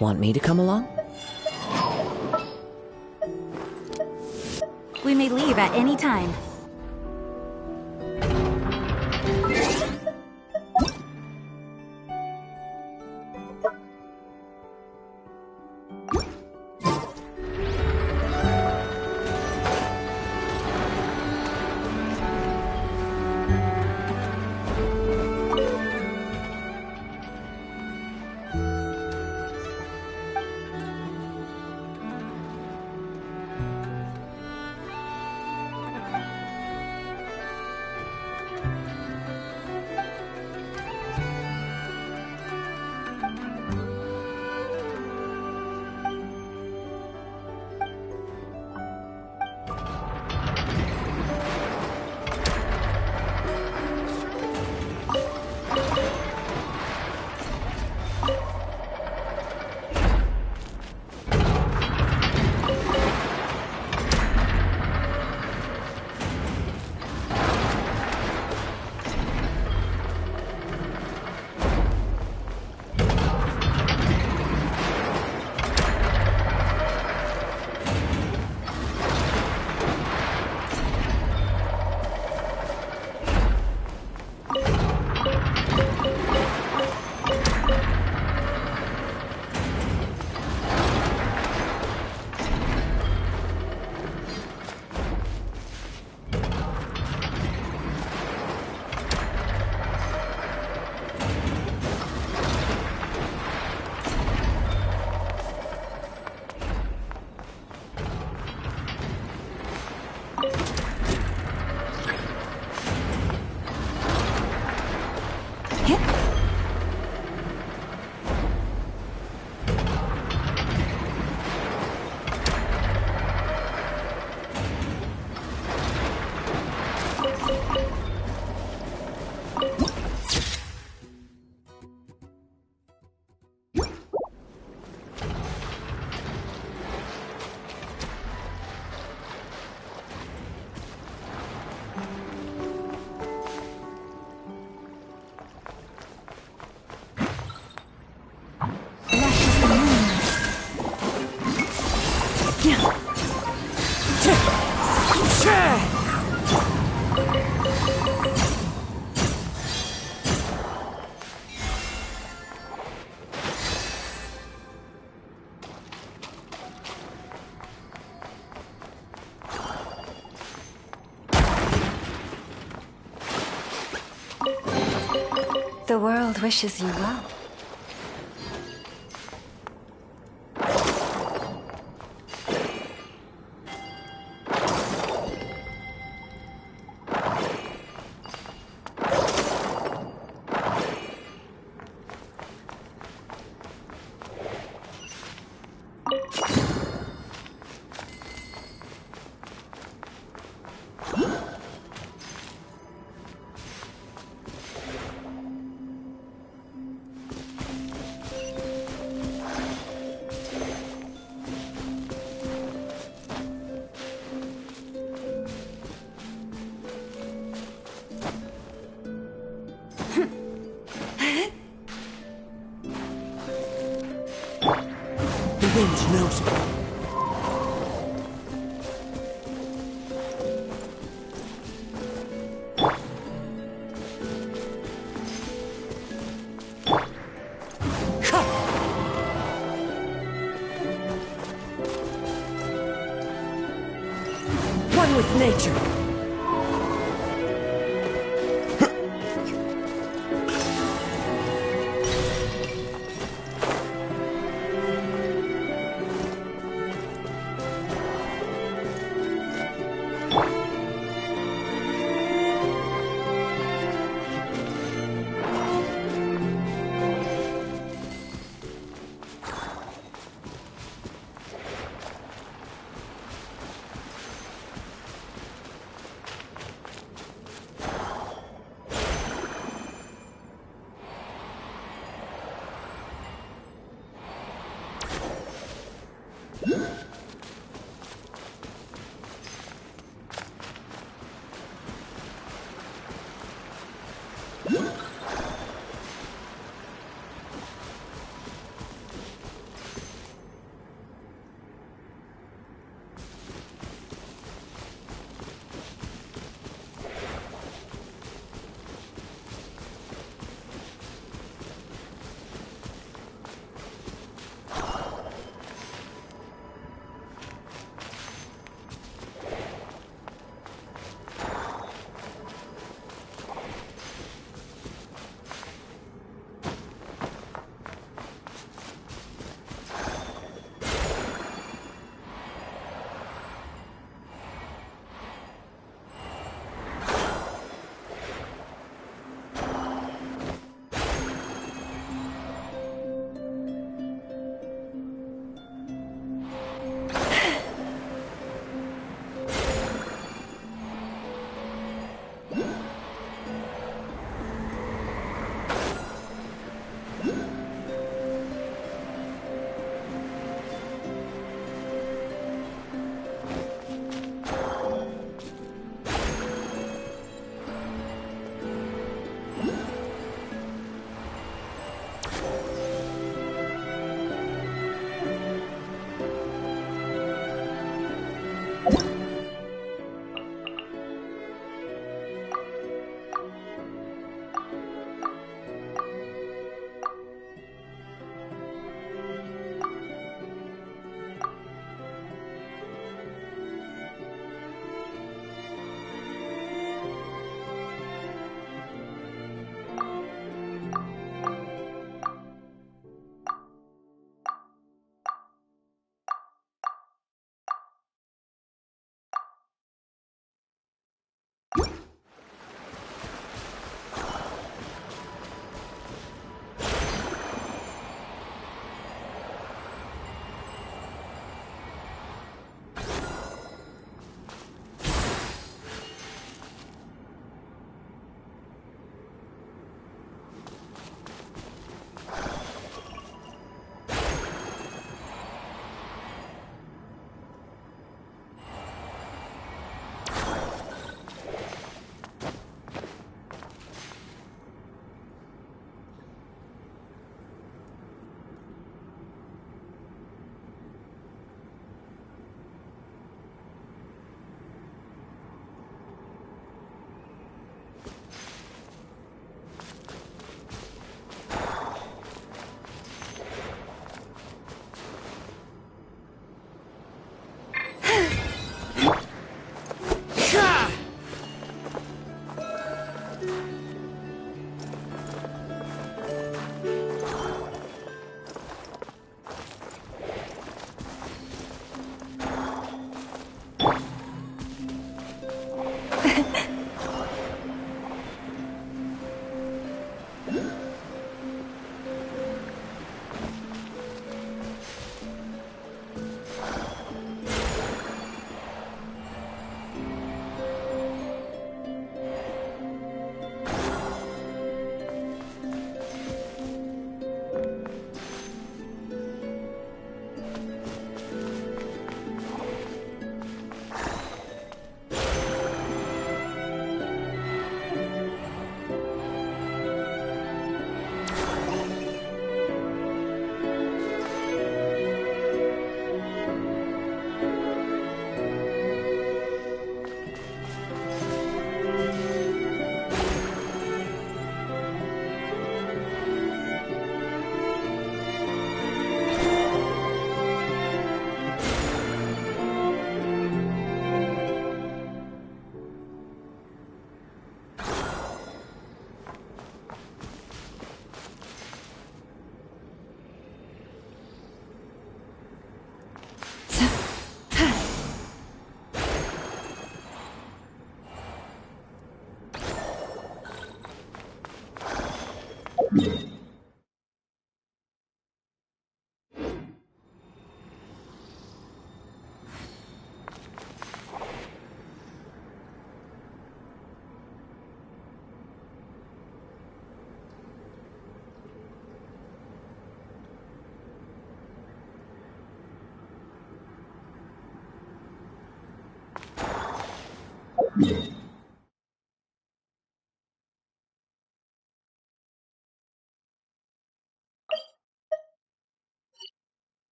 Want me to come along? We may leave at any time. The world wishes you well. The wind knows me. One with nature.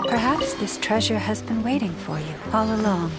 Perhaps this treasure has been waiting for you all along.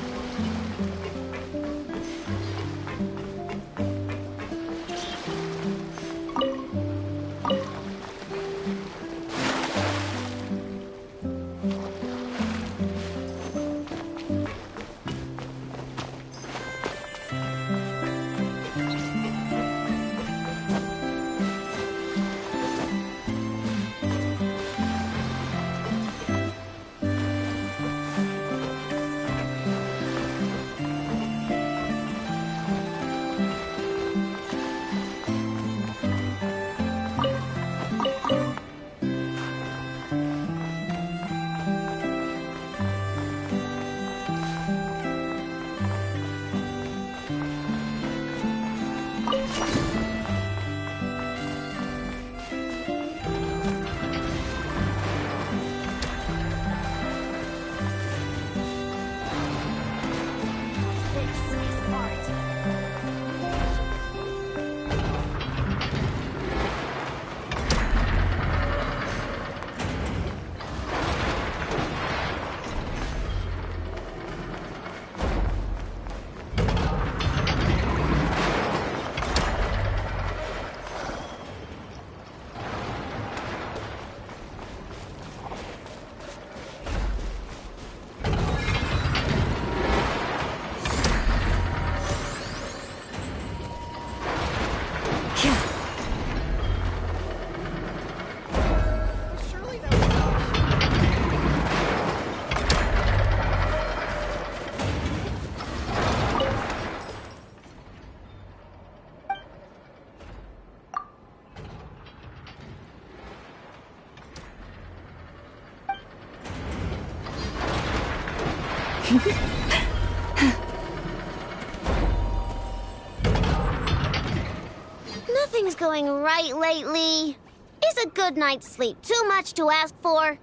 Nothing's going right lately. Is a good night's sleep too much to ask for?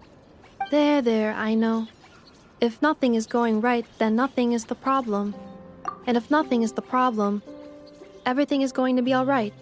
There, I know. If nothing is going right, then nothing is the problem. And if nothing is the problem, everything is going to be all right.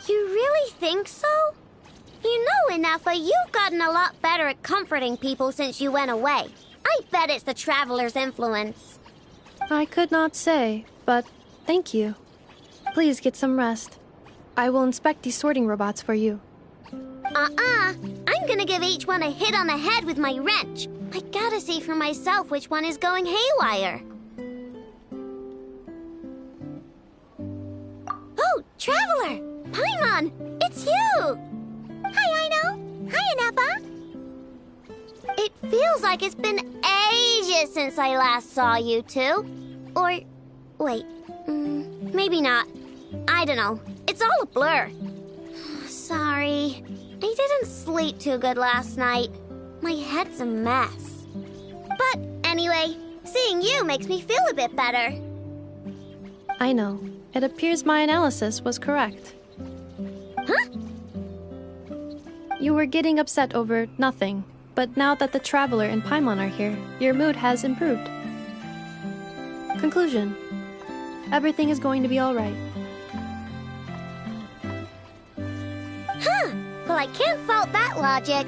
You really think so? You know, Inafa, you've gotten a lot better at comforting people since you went away. I bet it's the Traveler's influence. I could not say, but thank you. Please get some rest. I will inspect these sorting robots for you. I'm gonna give each one a hit on the head with my wrench. I gotta see for myself which one is going haywire. Oh, Traveler! Paimon! It's you! Hi, Aino! Hi, Inafa! It feels like it's been ages since I last saw you two. Or, wait, maybe not. I don't know. It's all a blur. Sorry. I didn't sleep too good last night. My head's a mess. But anyway, seeing you makes me feel a bit better. I know. It appears my analysis was correct. Huh? You were getting upset over nothing, but now that the Traveler and Paimon are here, your mood has improved. Conclusion. Everything is going to be all right. Huh. Well, I can't fault that logic.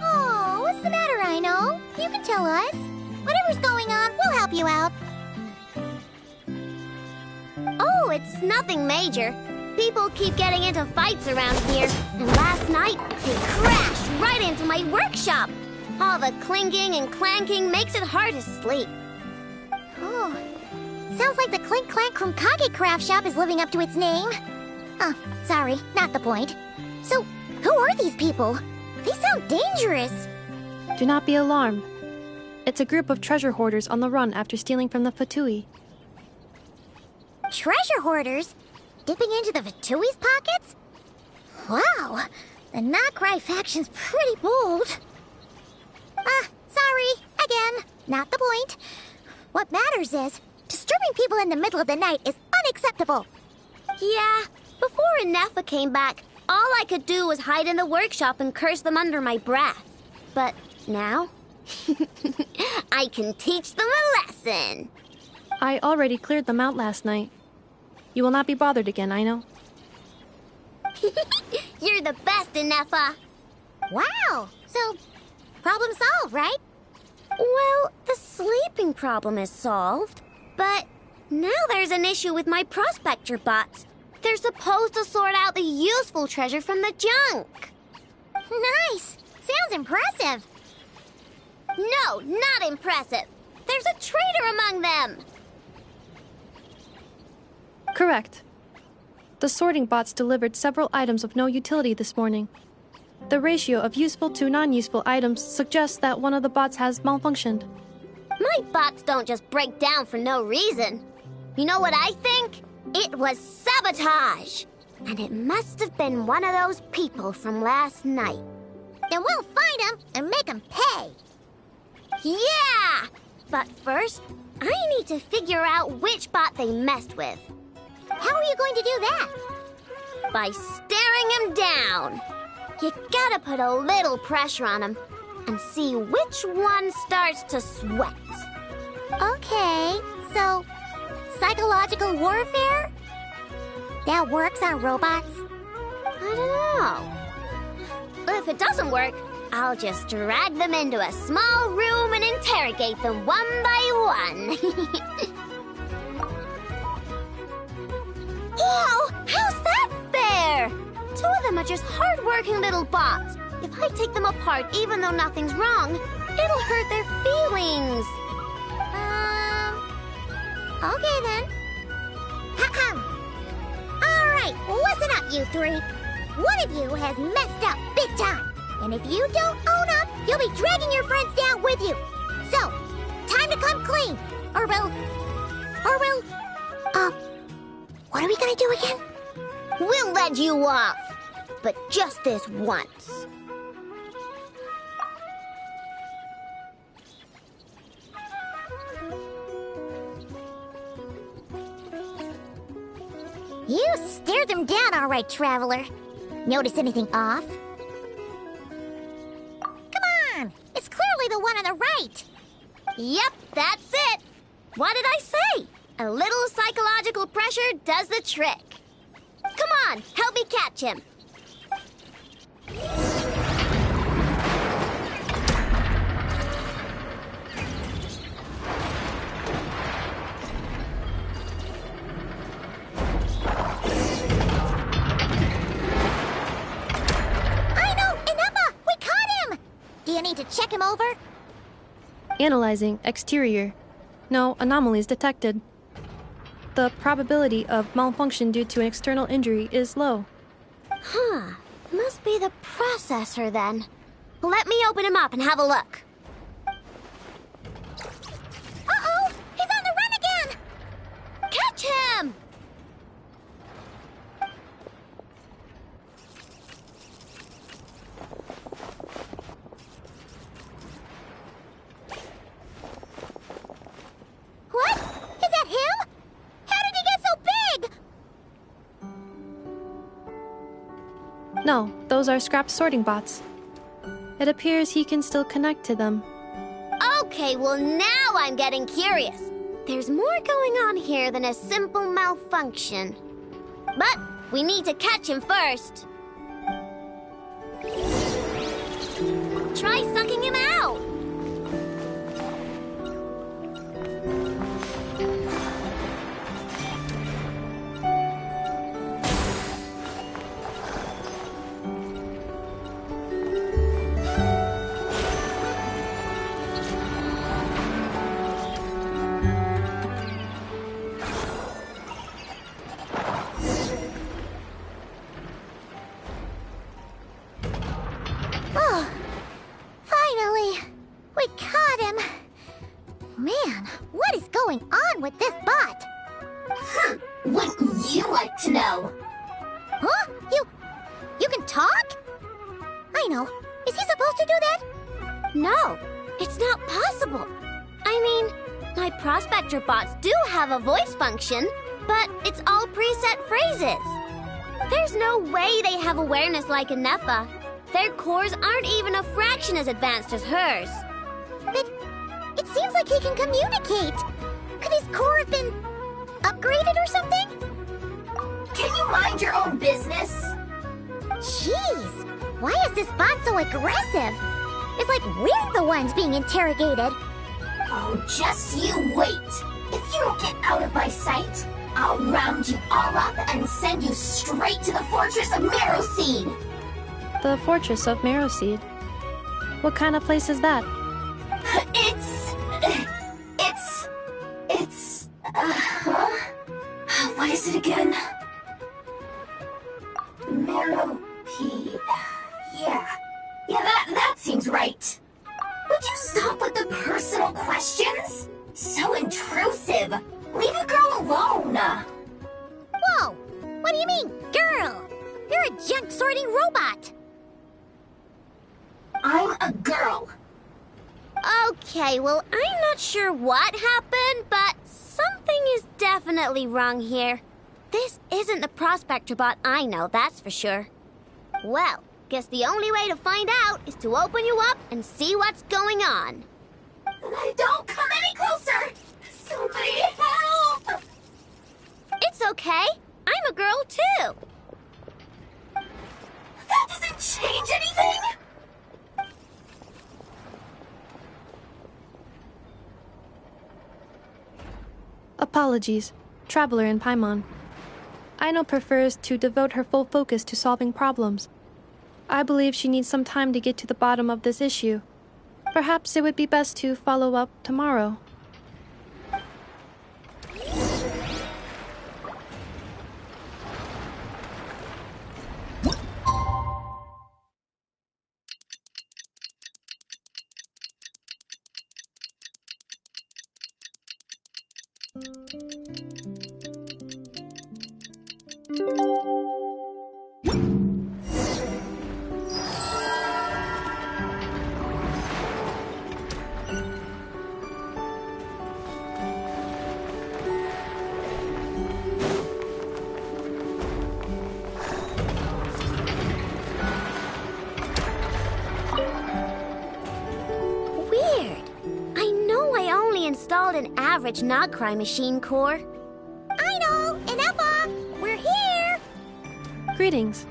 Oh, what's the matter, Aino? You can tell us. Whatever's going on, we'll help you out. Oh, it's nothing major. People keep getting into fights around here, and last night they crashed right into my workshop. All the clinking and clanking makes it hard to sleep. Oh, sounds like the Clink Clank Krumkage craft shop is living up to its name. Oh, sorry, not the point. So, who are these people? They sound dangerous. Do not be alarmed. It's a group of treasure hoarders on the run after stealing from the Fatui. Treasure hoarders? Dipping into the Vatui's pockets? Wow, the Not Krai faction's pretty bold. Sorry, not the point. What matters is, disturbing people in the middle of the night is unacceptable. Yeah, before Inefa came back, all I could do was hide in the workshop and curse them under my breath. But now, I can teach them a lesson. I already cleared them out last night. You will not be bothered again, I know. You're the best, Inefa. Wow, so problem solved, right? Well, the sleeping problem is solved, but now there's an issue with my prospector bots. They're supposed to sort out the useful treasure from the junk. Nice. Sounds impressive. No, not impressive. There's a traitor among them. Correct. The sorting bots delivered several items of no utility this morning. The ratio of useful to non-useful items suggests that one of the bots has malfunctioned. My bots don't just break down for no reason. You know what I think? It was sabotage. And it must have been one of those people from last night. Then we'll find them and make them pay. Yeah! But first, I need to figure out which bot they messed with. How are you going to do that? By staring him down. You gotta put a little pressure on him and see which one starts to sweat. Okay, so psychological warfare? That works on robots? I don't know. If it doesn't work, I'll just drag them into a small room and interrogate them one by one. Whoa! How's that fair? Two of them are just hard-working little bots. If I take them apart, even though nothing's wrong, it'll hurt their feelings. Okay then. All right, listen up, you three. One of you has messed up big time. And if you don't own up, you'll be dragging your friends down with you. So, time to come clean. Or we'll... what are we gonna do again? We'll let you off. But just this once. You stared them down all right, Traveler. Notice anything off? Come on! It's clearly the one on the right! Yep, that's it! What did I say? A little psychological pressure does the trick. Come on, help me catch him. You need to check him over? Analyzing exterior. No anomalies detected. The probability of malfunction due to an external injury is low. Huh. Must be the processor then. Let me open him up and have a look. Uh-oh! He's on the run again! Catch him! What? Is that him? How did he get so big? No, those are scrap sorting bots. It appears he can still connect to them. Okay, well now I'm getting curious. There's more going on here than a simple malfunction. But we need to catch him first. Try sucking him out. Oh, finally! We caught him! Man, what is going on with this bot? Wouldn't you like to know? Huh? You can talk? I know. Is he supposed to do that? No, it's not possible. I mean, my prospector bots do have a voice function, but it's all preset phrases. There's no way they have awareness like a Nepha. Their cores aren't even a fraction as advanced as hers. But it seems like he can communicate. Could his core have been upgraded or something? Can you mind your own business? Jeez, why is this bot so aggressive? It's like we're the ones being interrogated. Oh, just you wait. If you don't get out of my sight, I'll round you all up and send you straight to the fortress of Marrowseed. The fortress of Marrowseed? What kind of place is that? What is it again? Marrowpeed. Yeah, that seems right. Would you stop with the personal questions? So intrusive. Leave a girl alone. Whoa, what do you mean, girl? You're a junk sorting robot. I'm a girl. Okay, well, I'm not sure what happened, but something is definitely wrong here. This isn't the prospector bot I know, that's for sure. Well, guess the only way to find out is to open you up and see what's going on. Don't come any closer! Somebody help! It's okay. I'm a girl, too. That doesn't change anything! Apologies, Traveler in Paimon. Aino prefers to devote her full focus to solving problems. I believe she needs some time to get to the bottom of this issue. Perhaps it would be best to follow up tomorrow. Installed an average Krai machine core. Aino and Eppa, we're here. Greetings.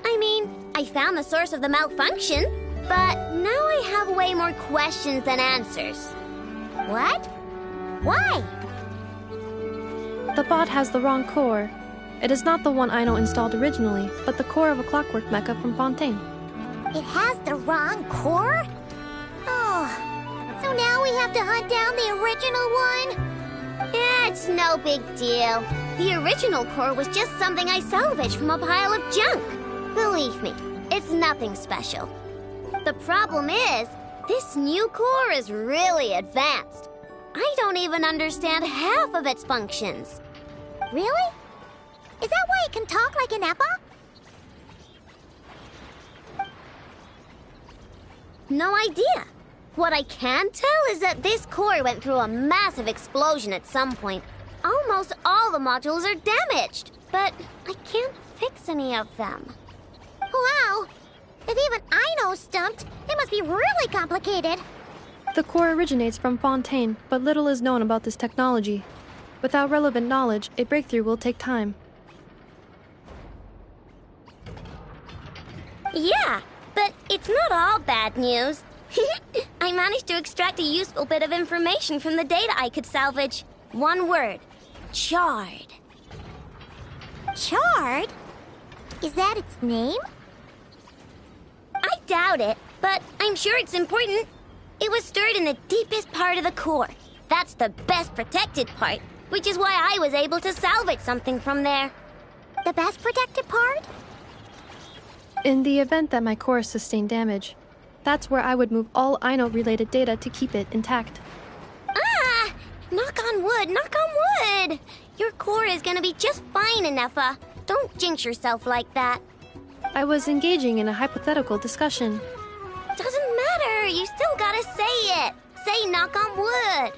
I mean, I found the source of the malfunction, but now I have way more questions than answers. What? Why? The bot has the wrong core. It is not the one Aino installed originally, but the core of a clockwork mecha from Fontaine. It has the wrong core? Oh, so now we have to hunt down the original one? Yeah, it's no big deal. The original core was just something I salvaged from a pile of junk. Believe me, it's nothing special. The problem is, this new core is really advanced. I don't even understand half of its functions. Really? Is that why it can talk like an Eppa? No idea. What I can tell is that this core went through a massive explosion at some point. Almost all the modules are damaged, but I can't fix any of them. Wow! If even Aino's stumped, it must be really complicated. The core originates from Fontaine, but little is known about this technology. Without relevant knowledge, a breakthrough will take time. Yeah, but it's not all bad news. I managed to extract a useful bit of information from the data I could salvage. One word. Charred. Charred? Is that its name? I doubt it, but I'm sure it's important. It was stored in the deepest part of the core. That's the best protected part, which is why I was able to salvage something from there. The best protected part? In the event that my core sustained damage, that's where I would move all Aino-related data to keep it intact. Ah! Knock on wood, knock on wood! Your core is gonna be just fine, Inefa. Don't jinx yourself like that. I was engaging in a hypothetical discussion. Doesn't matter. you still gotta say it. Say knock on wood.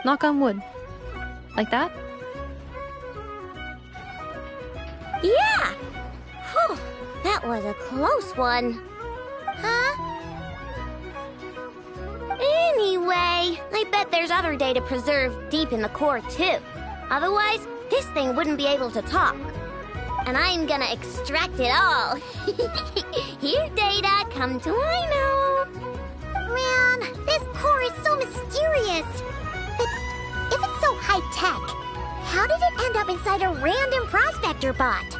Knock on wood. Like that? Yeah! Whew, that was a close one. Huh? Anyway, I bet there's other data preserved deep in the core, too. Otherwise, this thing wouldn't be able to talk. And I'm gonna extract it all. Here, data, come to Ino. Man, this core is so mysterious. But if it's so high-tech, how did it end up inside a random prospector bot?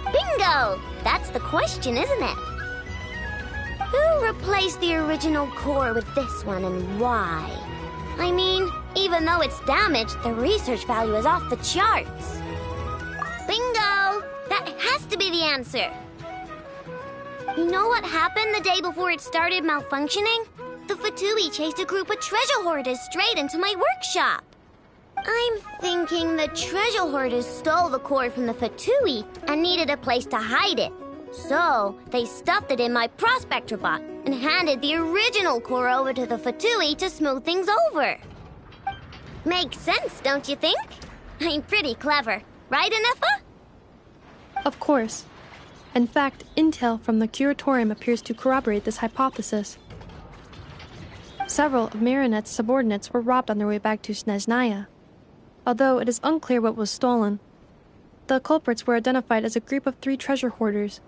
Bingo! That's the question, isn't it? Who replaced the original core with this one and why? I mean, even though it's damaged, the research value is off the charts. Bingo! That has to be the answer. You know what happened the day before it started malfunctioning? The Fatui chased a group of treasure hoarders straight into my workshop. I'm thinking the treasure hoarders stole the core from the Fatui and needed a place to hide it. So, they stuffed it in my prospector bot and handed the original core over to the Fatui to smooth things over. Makes sense, don't you think? I'm pretty clever, right, Anefa? Of course. In fact, intel from the curatorium appears to corroborate this hypothesis. Several of Marinette's subordinates were robbed on their way back to Snezhnaya. Although it is unclear what was stolen, the culprits were identified as a group of 3 treasure hoarders.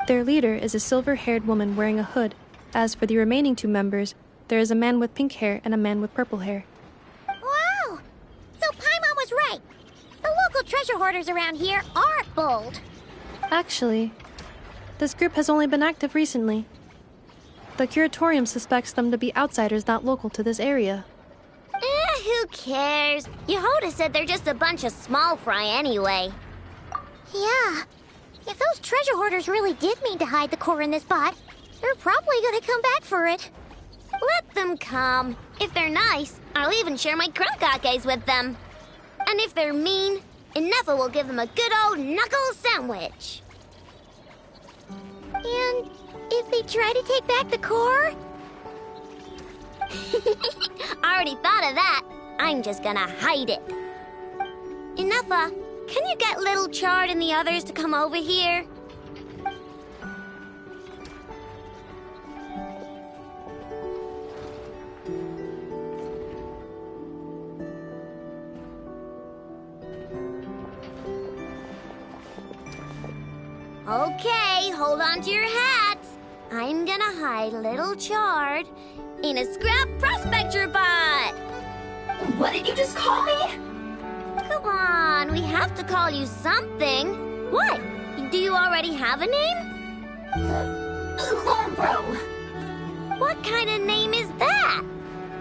Their leader is a silver-haired woman wearing a hood. As for the remaining 2 members, there is a man with pink hair and a man with purple hair. Wow! So Paimon was right. The local treasure hoarders around here are bold. Actually, this group has only been active recently. The curatorium suspects them to be outsiders not local to this area. Who cares? Yehoda said they're just a bunch of small fry anyway. Yeah. If those treasure hoarders really did mean to hide the core in this bot, they're probably gonna come back for it. Let them come. If they're nice, I'll even share my crankakes with them. And if they're mean, Inefa will give them a good old knuckle sandwich. And if they try to take back the core? I already thought of that. I'm just gonna hide it. Inefa, can you get Little Chard and the others to come over here? Okay, hold on to your hats. I'm gonna hide Little Chard in a scrap prospector bot. What did you just call me? Come on, we have to call you something. What? Do you already have a name? Lombro. What kind of name is that?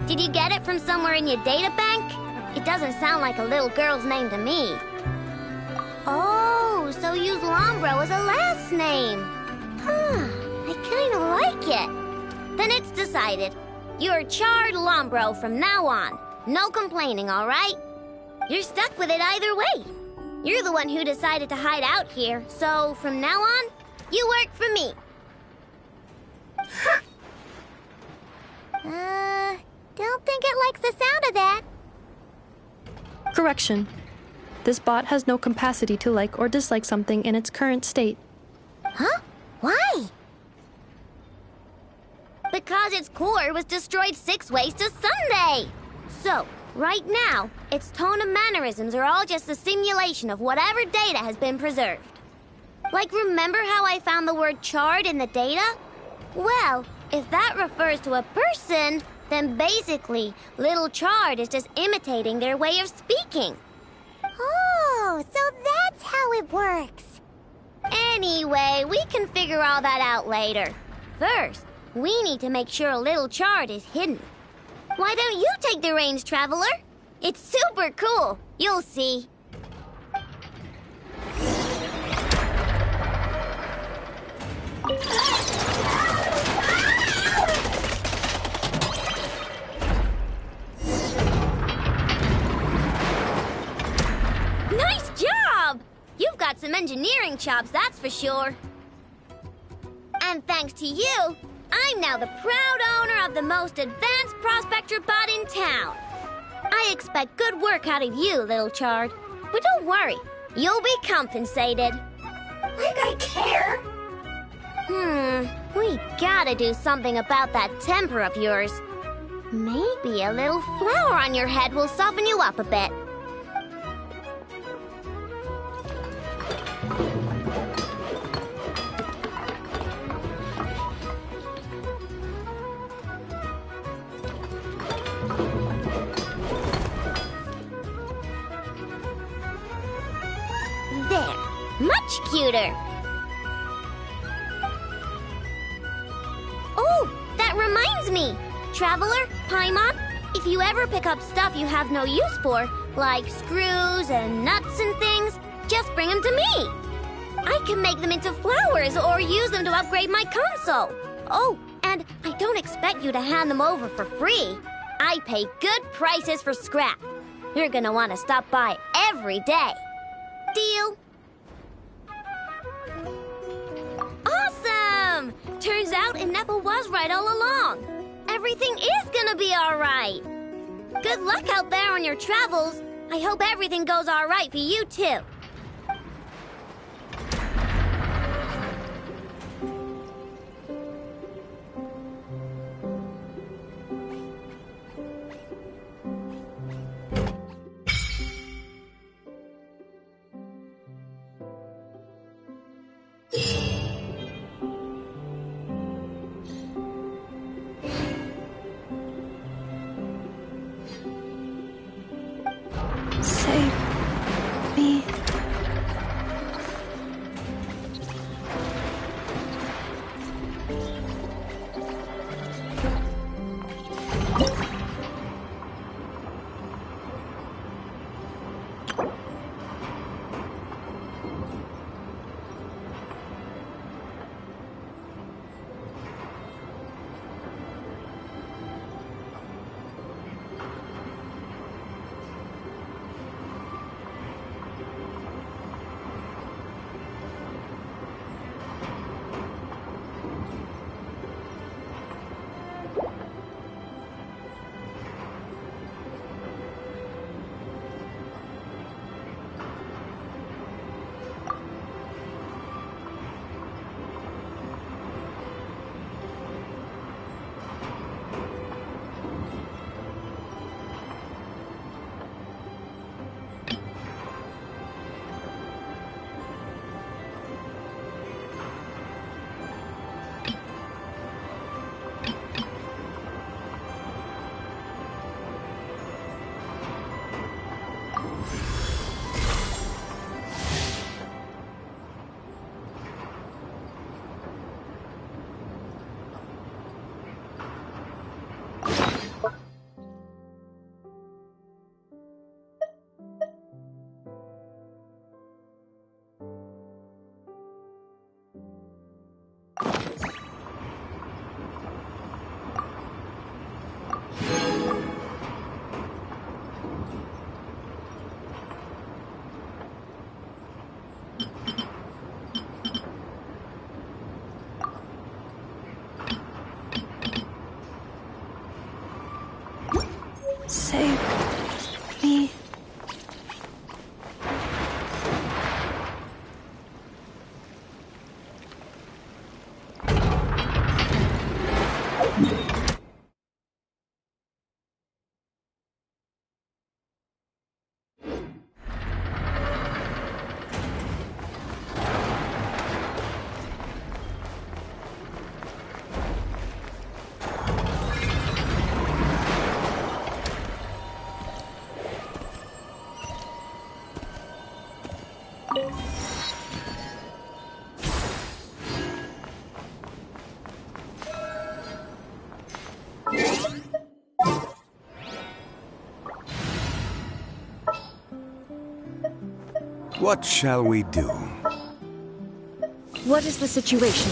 Did you get it from somewhere in your data bank? It doesn't sound like a little girl's name to me. Oh, so use Lombro as a last name. Huh, I kind of like it. Then it's decided. You're Chard Lombro from now on. No complaining, all right? You're stuck with it either way. You're the one who decided to hide out here, so from now on, you work for me. Don't think it likes the sound of that. Correction. This bot has no capacity to like or dislike something in its current state. Huh? Why? Because its core was destroyed 6 ways to Sunday. So, right now, its tone and mannerisms are all just a simulation of whatever data has been preserved. Like, remember how I found the word chard in the data? Well, if that refers to a person, then basically, Little Chard is just imitating their way of speaking. Oh, so that's how it works. Anyway, we can figure all that out later. First, we need to make sure Little Chard is hidden. Why don't you take the reins, Traveler? It's super cool. You'll see. Nice job! You've got some engineering chops, that's for sure. And thanks to you, I'm now the proud owner of the most advanced prospector bot in town. I expect good work out of you, little Chard. But don't worry, you'll be compensated. Like I care. We gotta do something about that temper of yours. Maybe a little flour on your head will soften you up a bit. There, much cuter. Oh, that reminds me. Traveler, Paimon, if you ever pick up stuff you have no use for, like screws and nuts and things, just bring them to me. I can make them into flowers or use them to upgrade my console. Oh, and I don't expect you to hand them over for free. I pay good prices for scrap. You're gonna want to stop by every day. Deal? Awesome! Turns out Ineppa was right all along. Everything is gonna be all right. Good luck out there on your travels. I hope everything goes all right for you, too. Save me. Save me. What shall we do? What is the situation?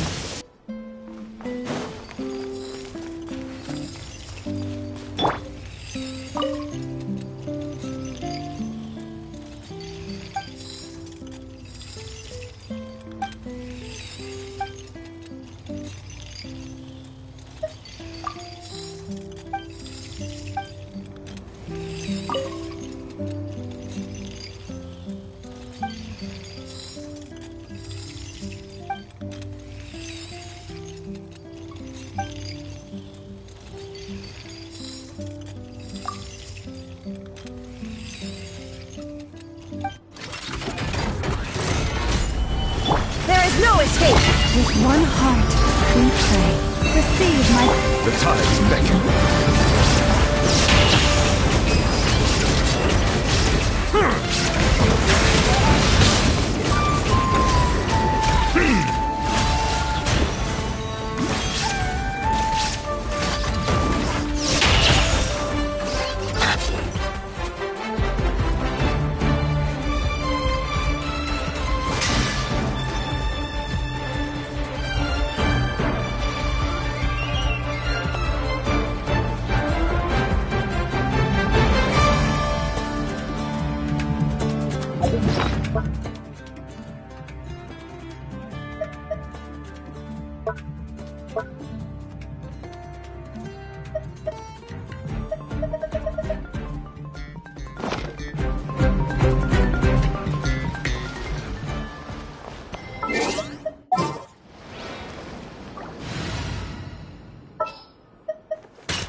escape! With one heart, we pray. Receive my... The tides beckon.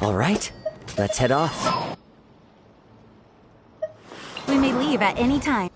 All right, let's head off. We may leave at any time.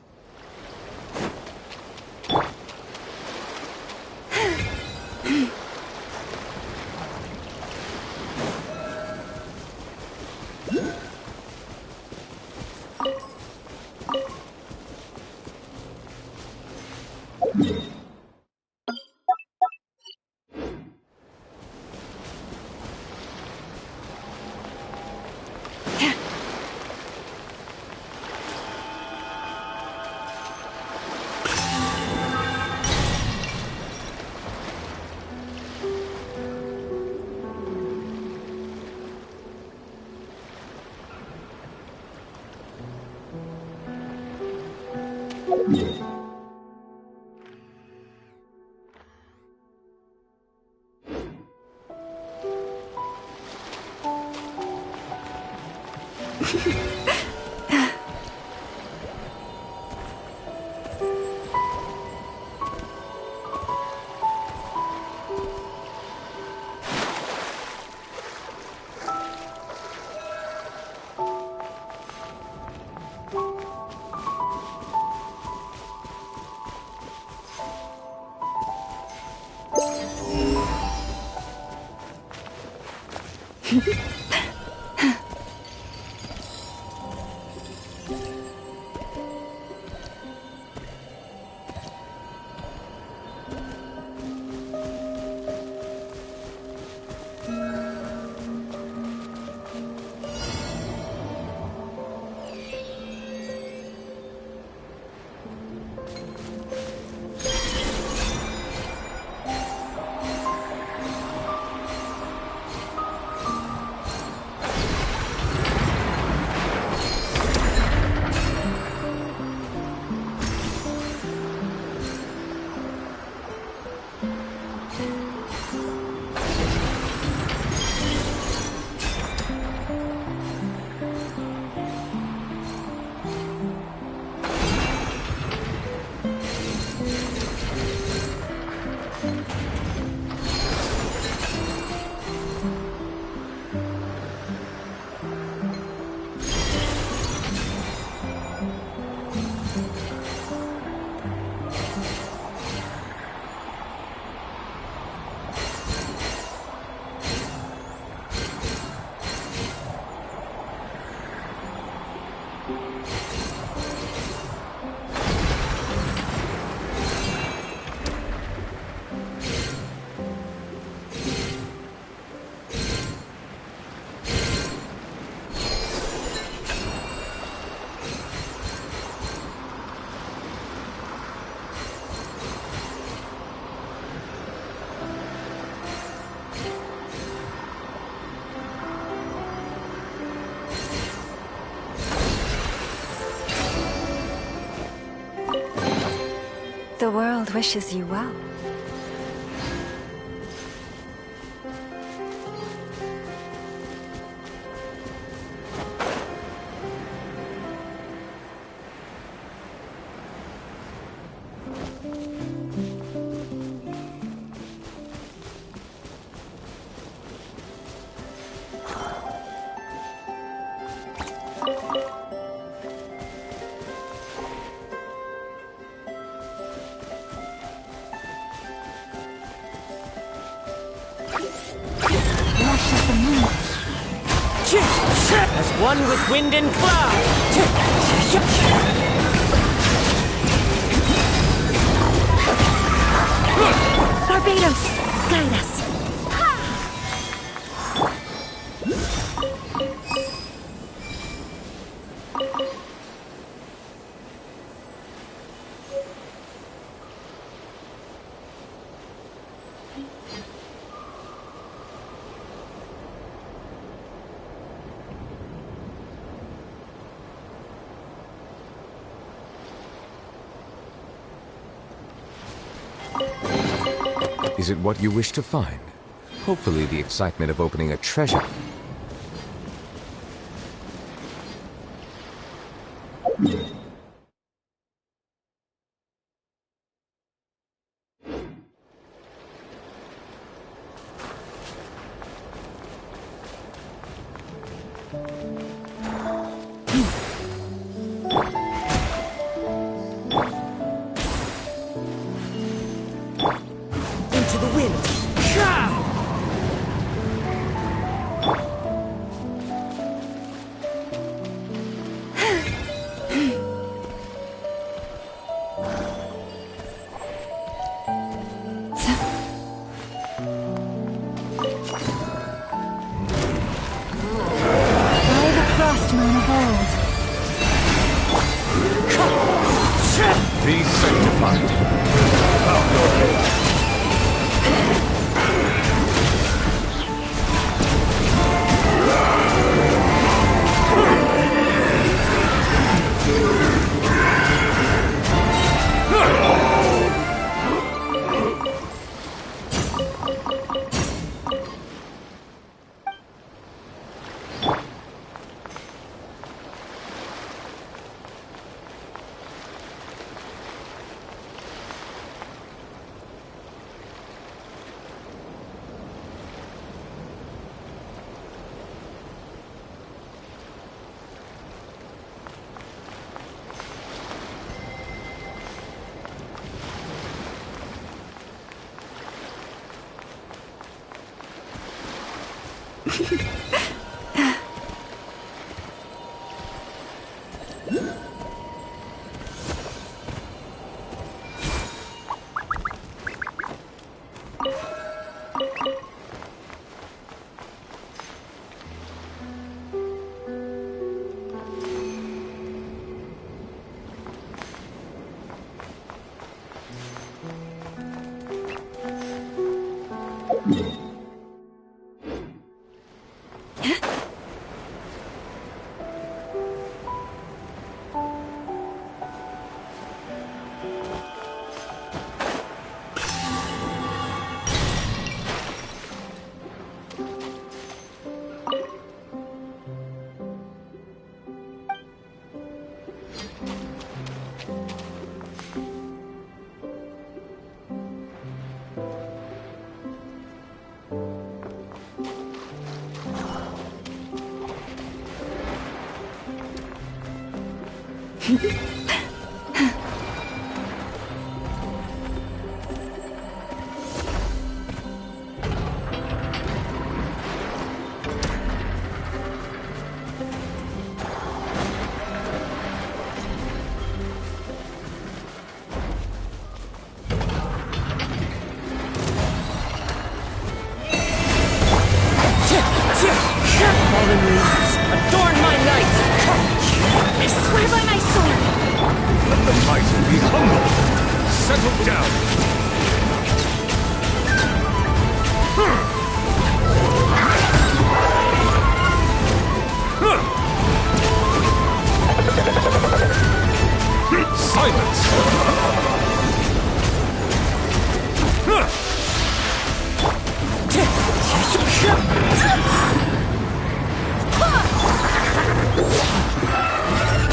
The world wishes you well. Rush of the moon. As one with wind and cloud. Barbados, guide us. Is it what you wish to find? Hopefully the excitement of opening a treasure. Into the wind. By the frost moon of old. Be sanctified. Bow your head. Fallen leaves, adorn my night! I swear by my sword. Let the mighty be humble. Settle down.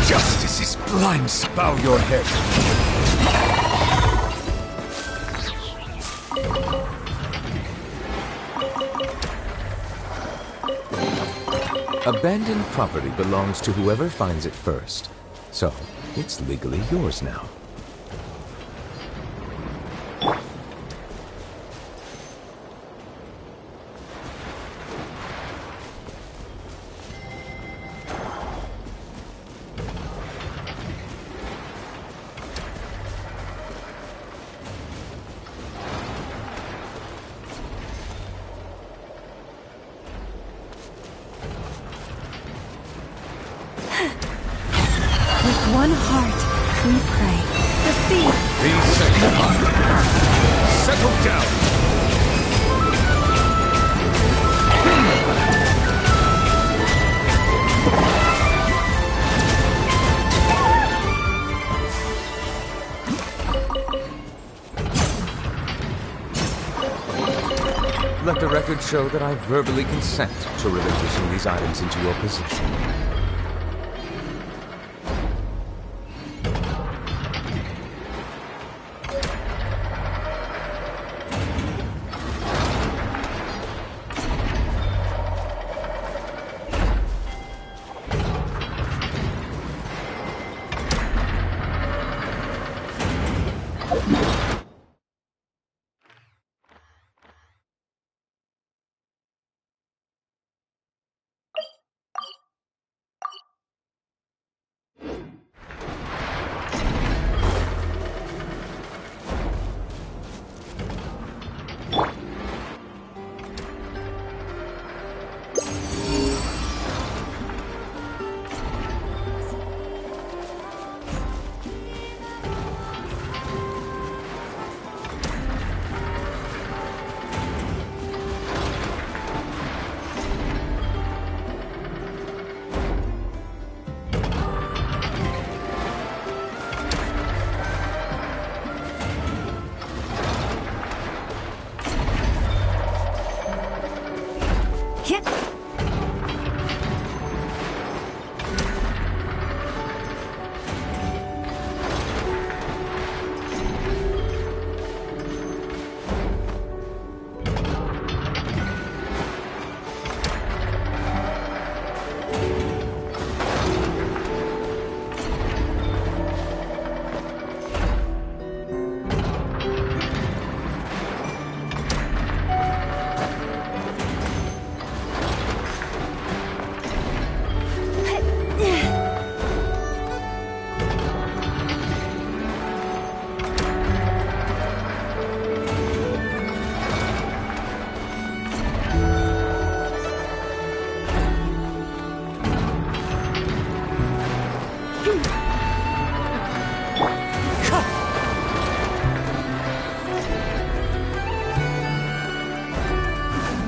Justice is blind. Bow your head. Abandoned property belongs to whoever finds it first. So, it's legally yours now. let the record show that I verbally consent to relinquishing these items into your possession.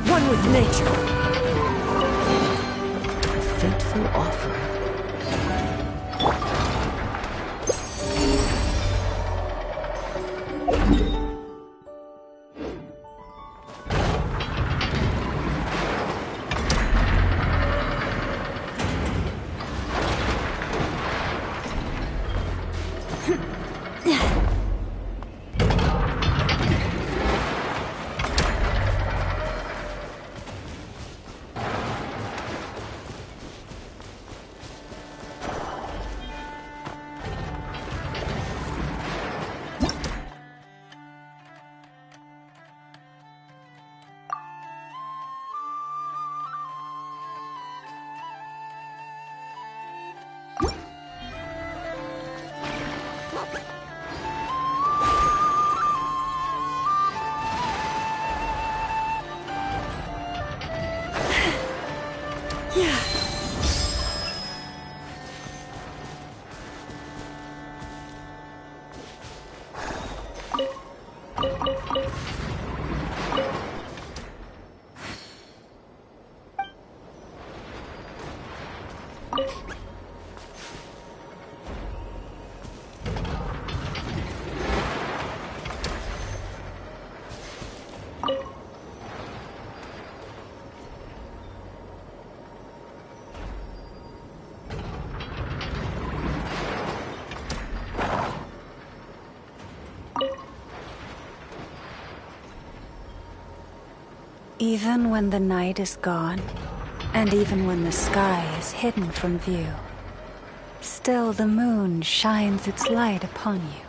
One with nature. A fateful offering. Even when the night is gone, and even when the sky is hidden from view, still the moon shines its light upon you.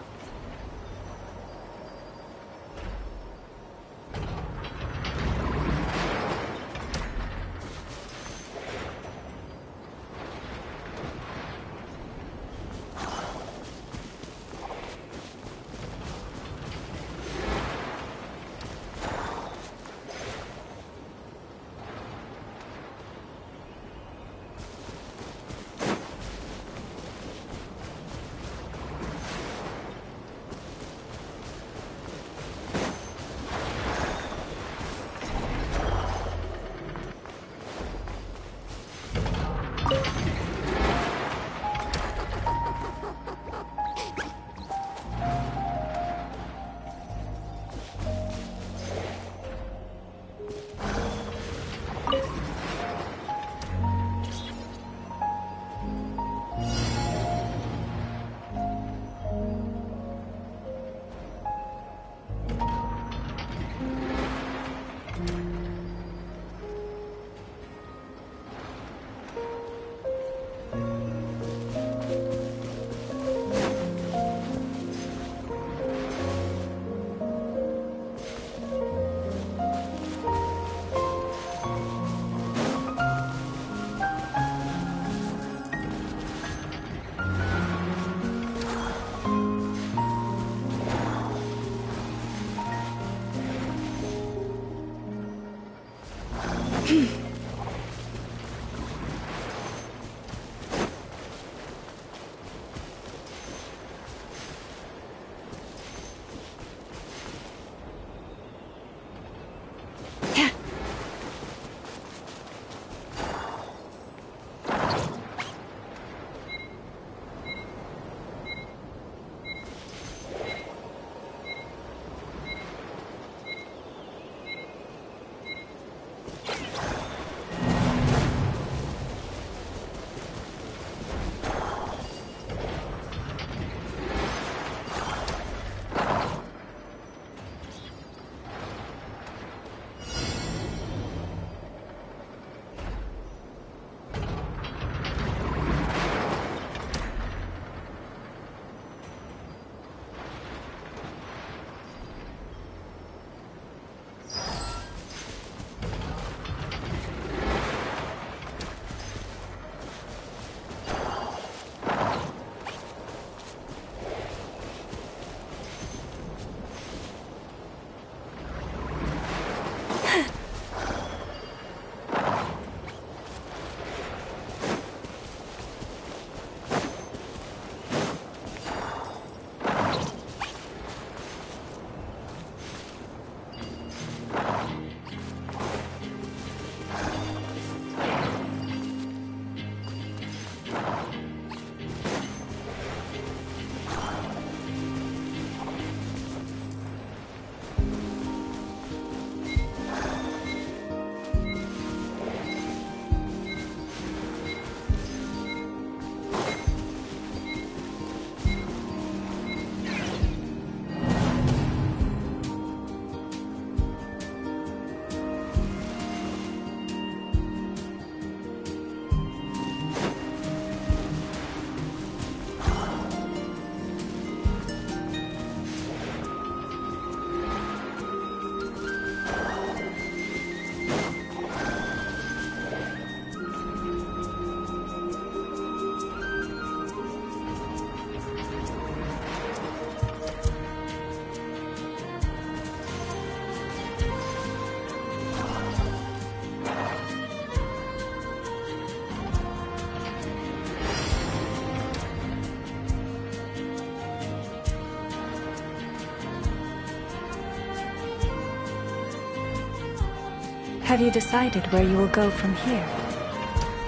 Have you decided where you will go from here?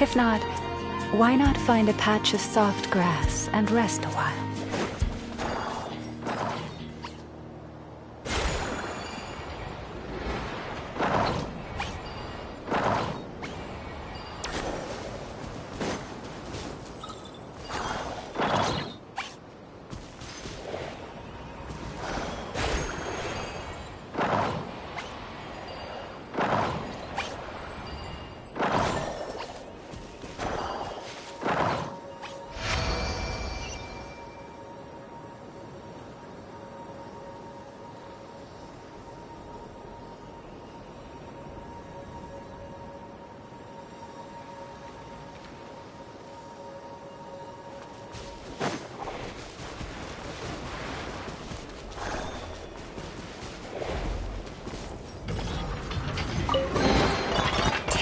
If not, why not find a patch of soft grass and rest a while?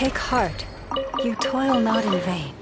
Take heart. You toil not in vain.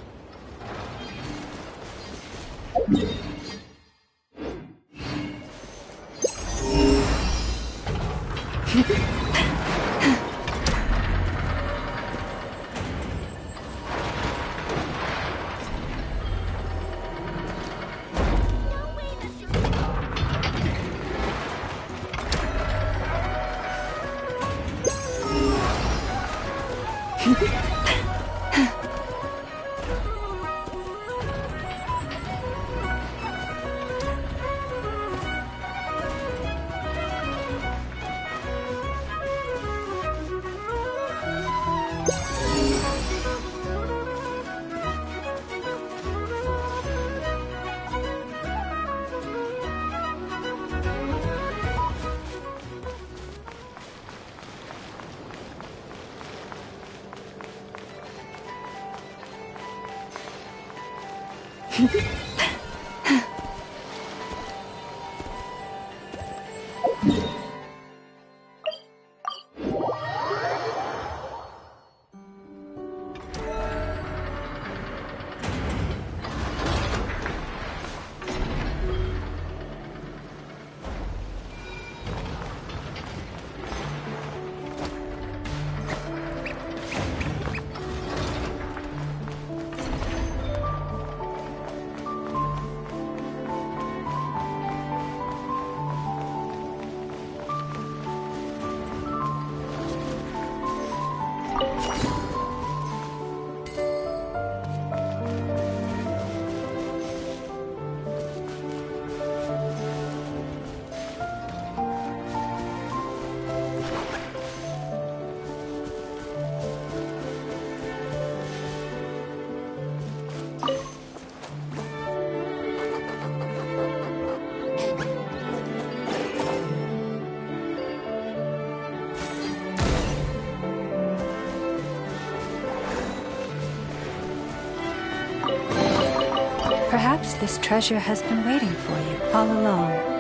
Perhaps this treasure has been waiting for you all along.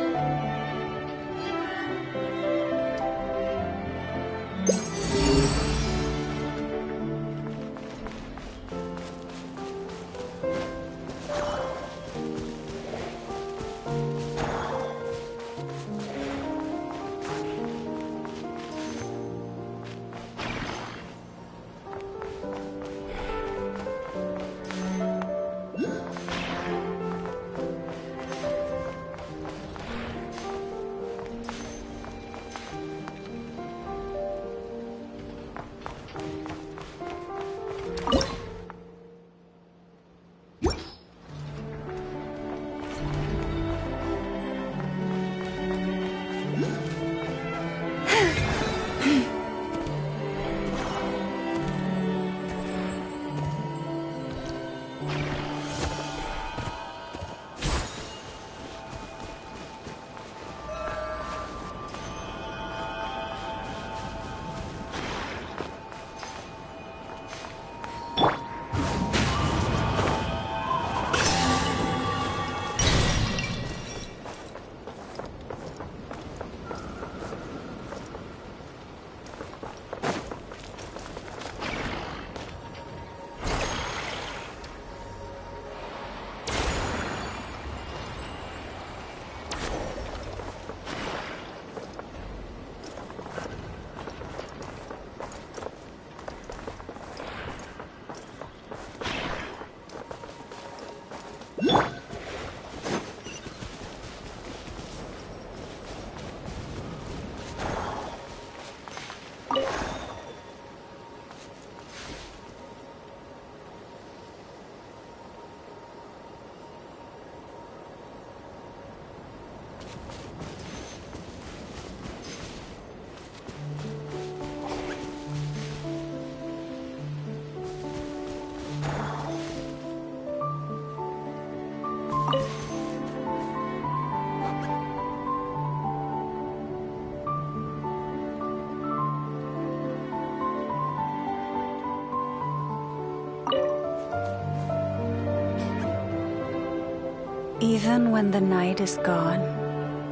Even when the night is gone,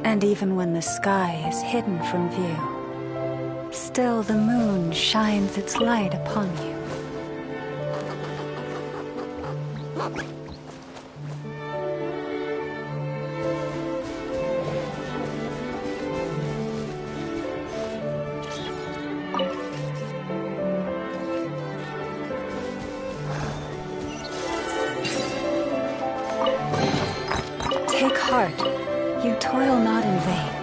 and even when the sky is hidden from view, still the moon shines its light upon you. Take heart, you toil not in vain.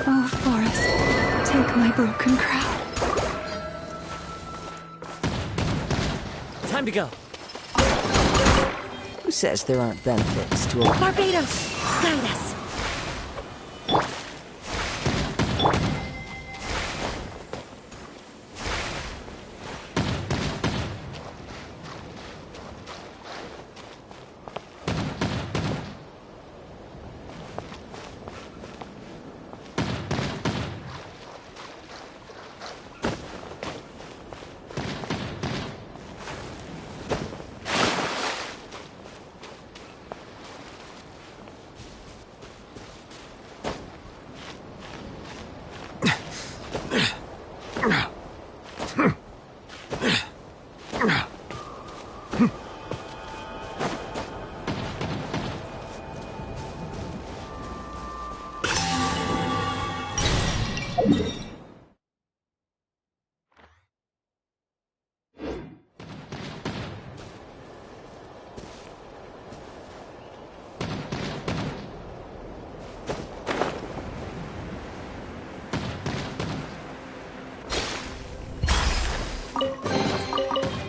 Oh, Forest, take my broken crown. Time to go. Who says there aren't benefits to a... Barbados, guide us.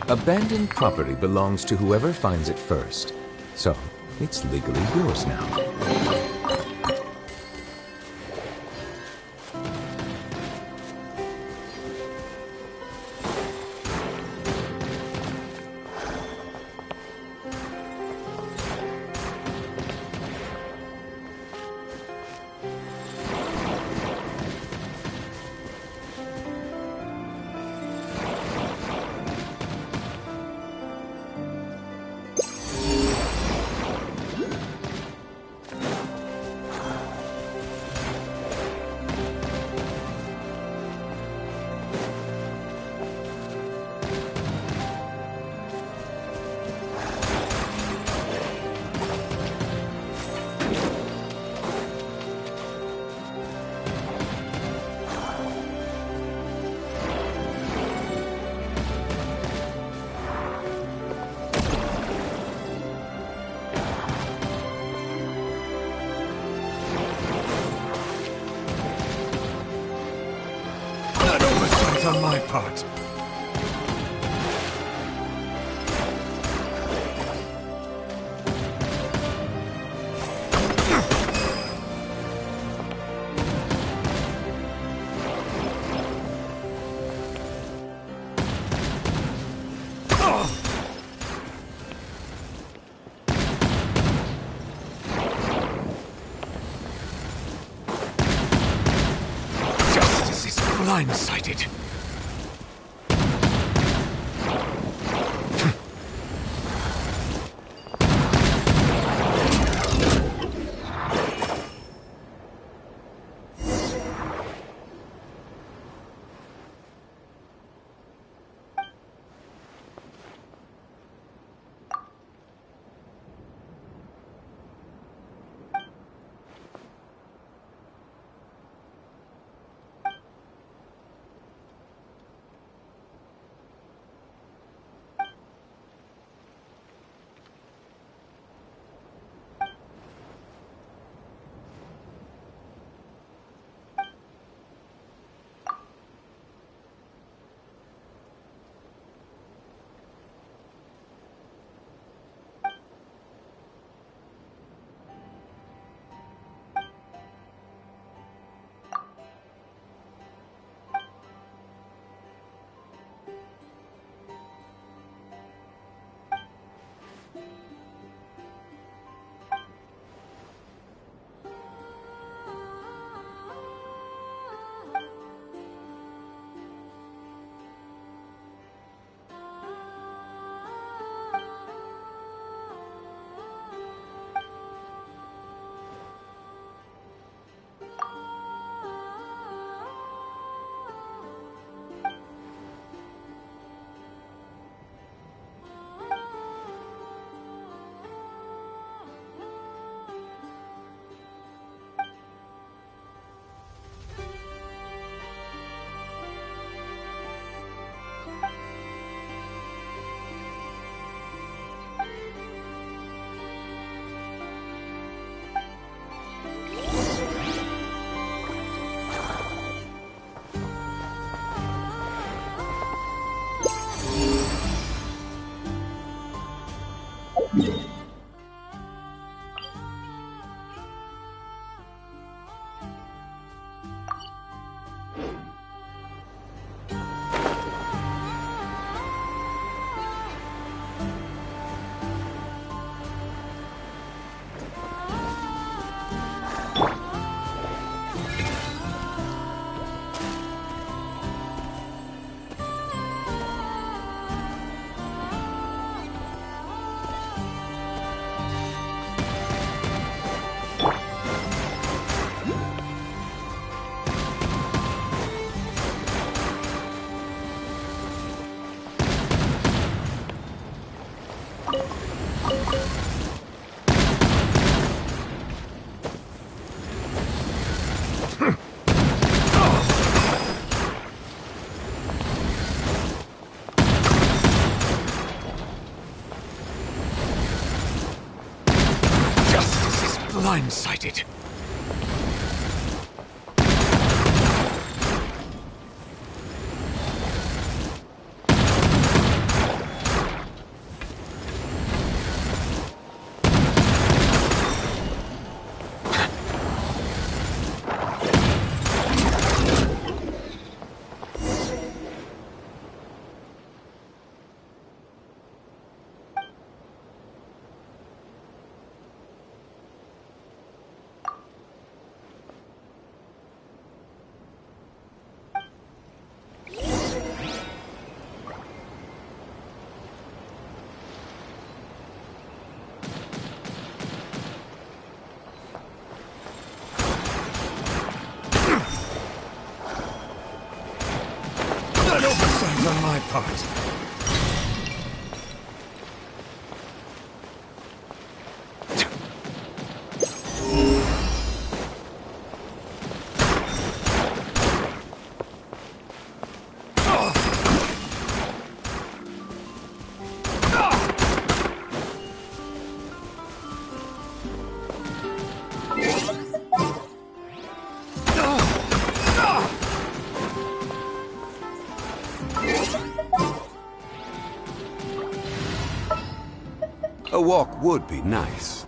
Abandoned property belongs to whoever finds it first. So, it's legally yours now. On my part. Justice is blindsided. sighted. An oversight on my part. A walk would be nice.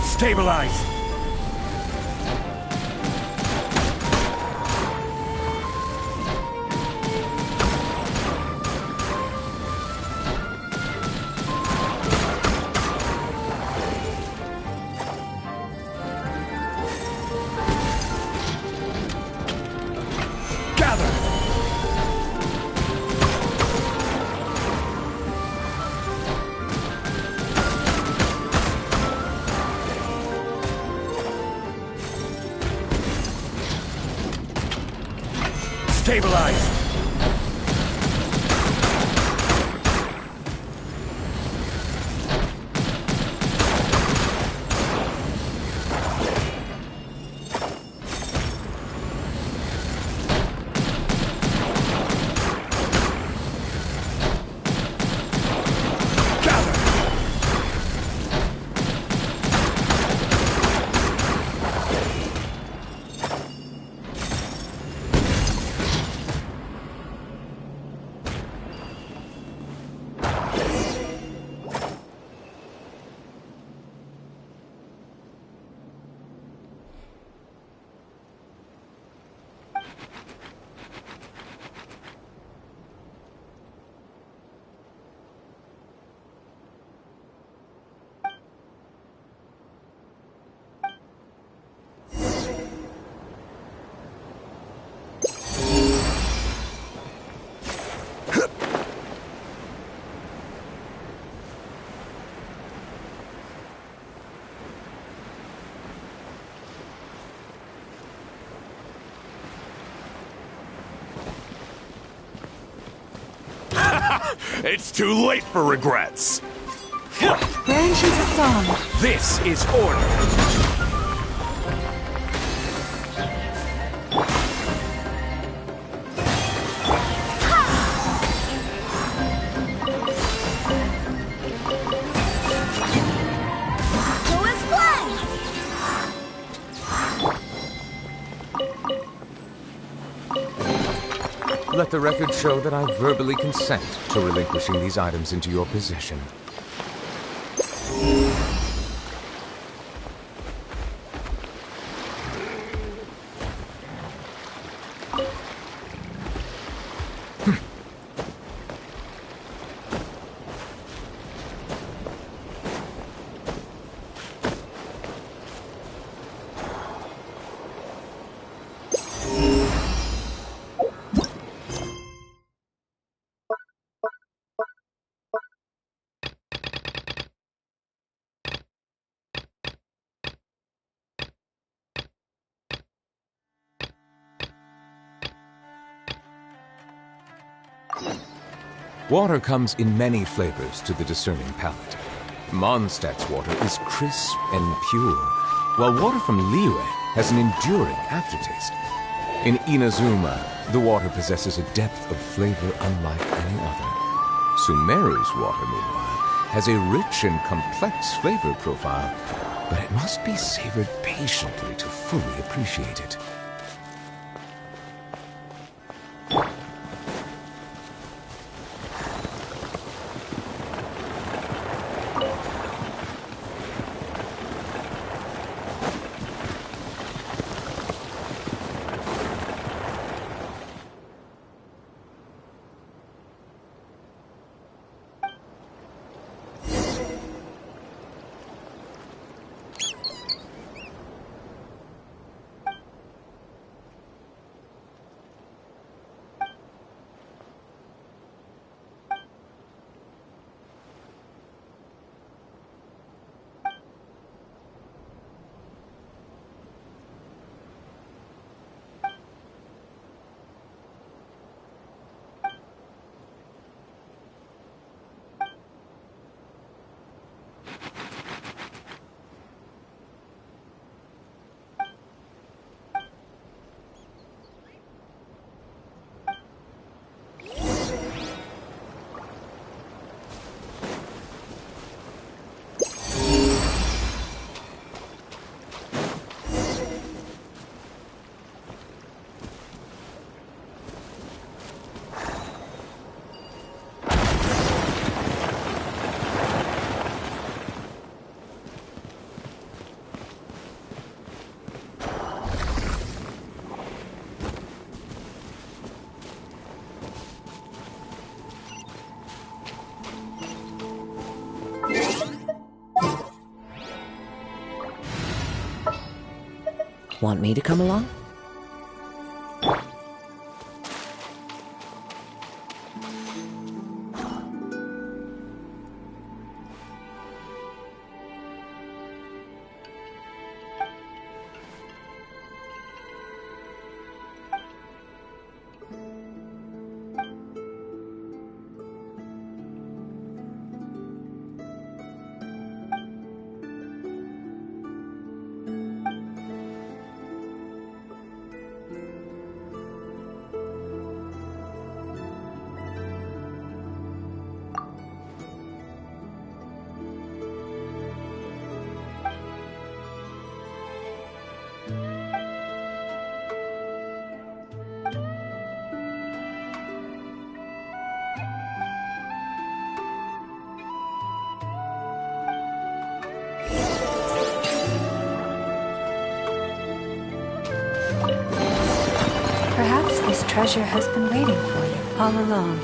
Stabilize! Stabilize! It's too late for regrets. Branches a song. This is order. Let the record show that I verbally consent to relinquishing these items into your possession. Water comes in many flavors to the discerning palate. Mondstadt's water is crisp and pure, while water from Liyue has an enduring aftertaste. In Inazuma, the water possesses a depth of flavor unlike any other. Sumeru's water, meanwhile, has a rich and complex flavor profile, but it must be savored patiently to fully appreciate it. Want me to come along? Perhaps this treasure has been waiting for you all along.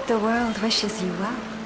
The world wishes you well.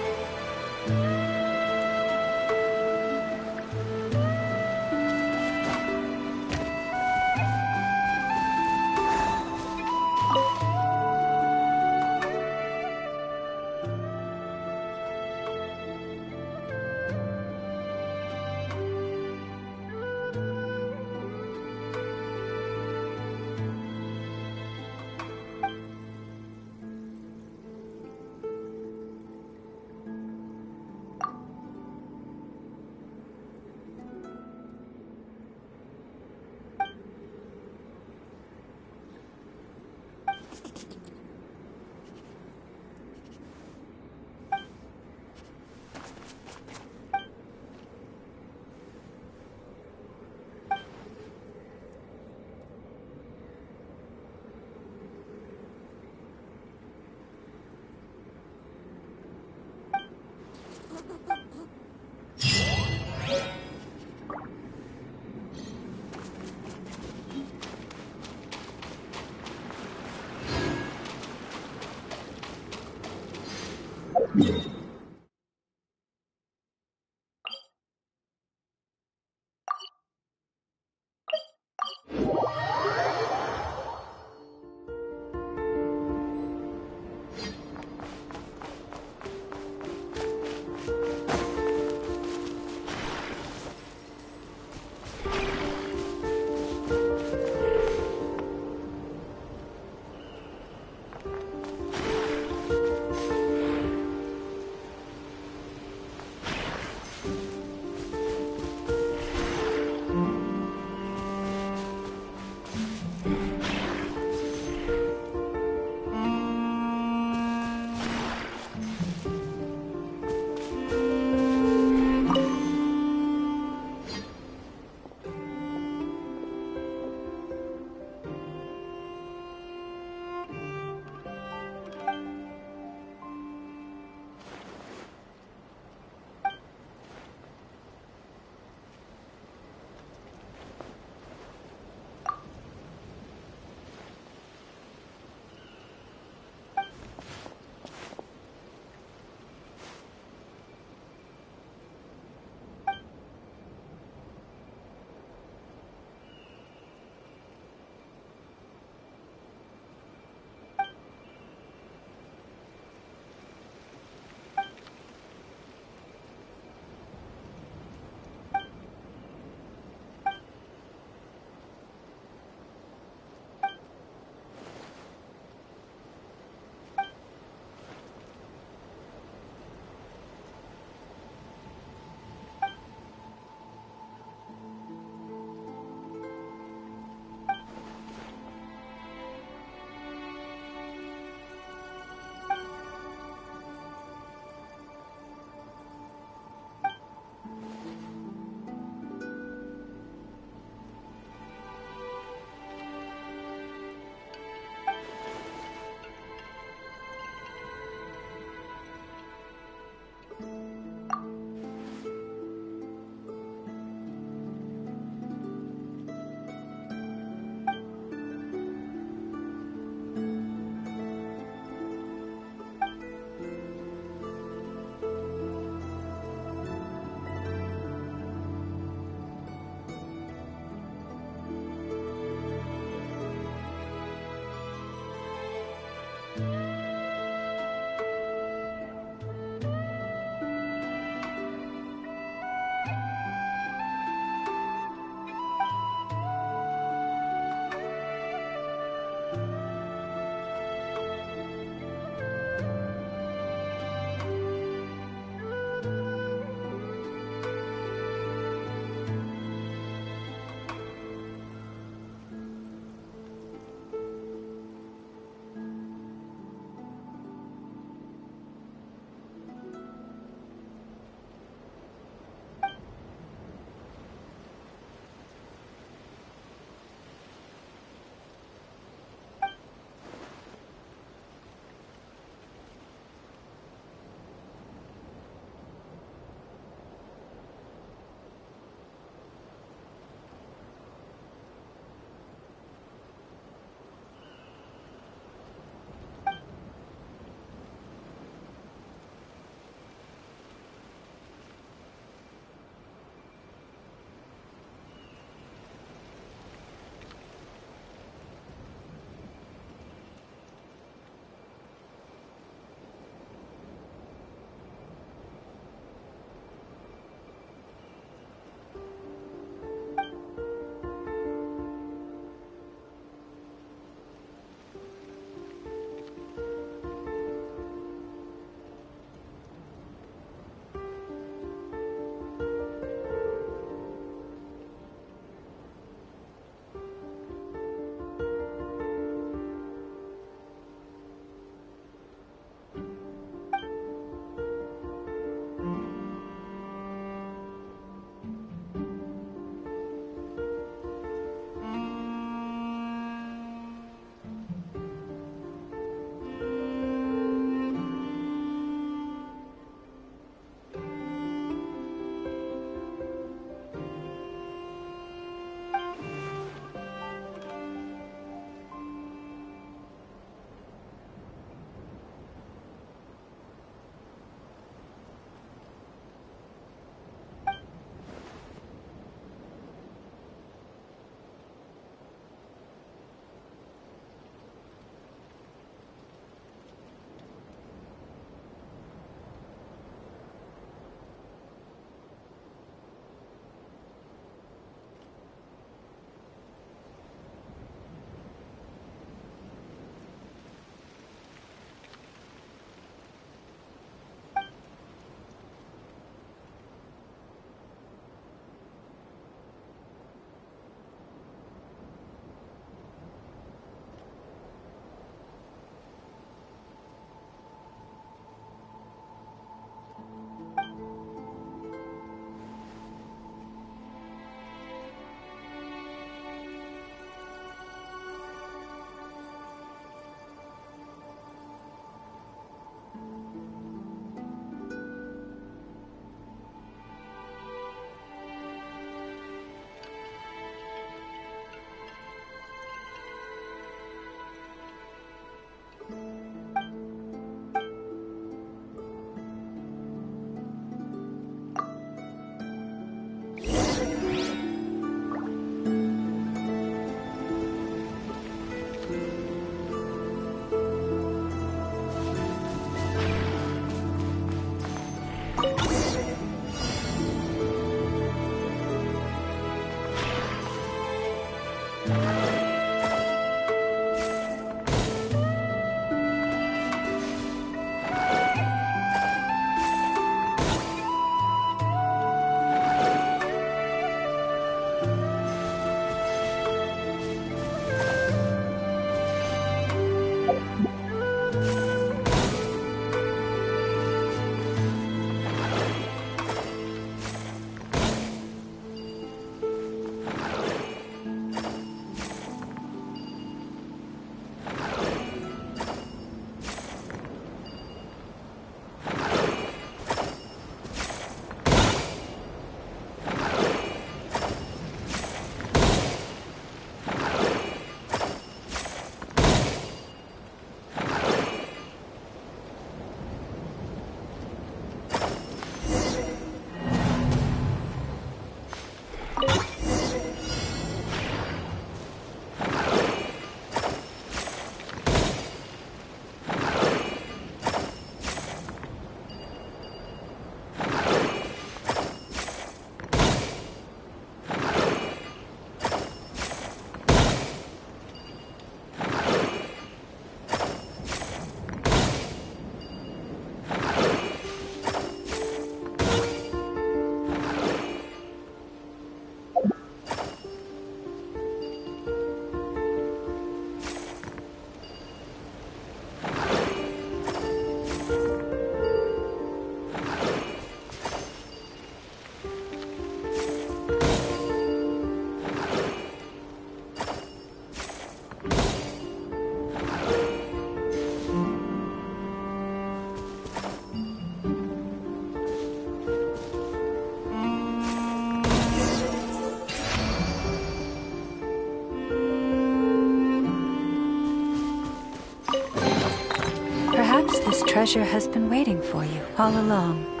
treasure has been waiting for you all along.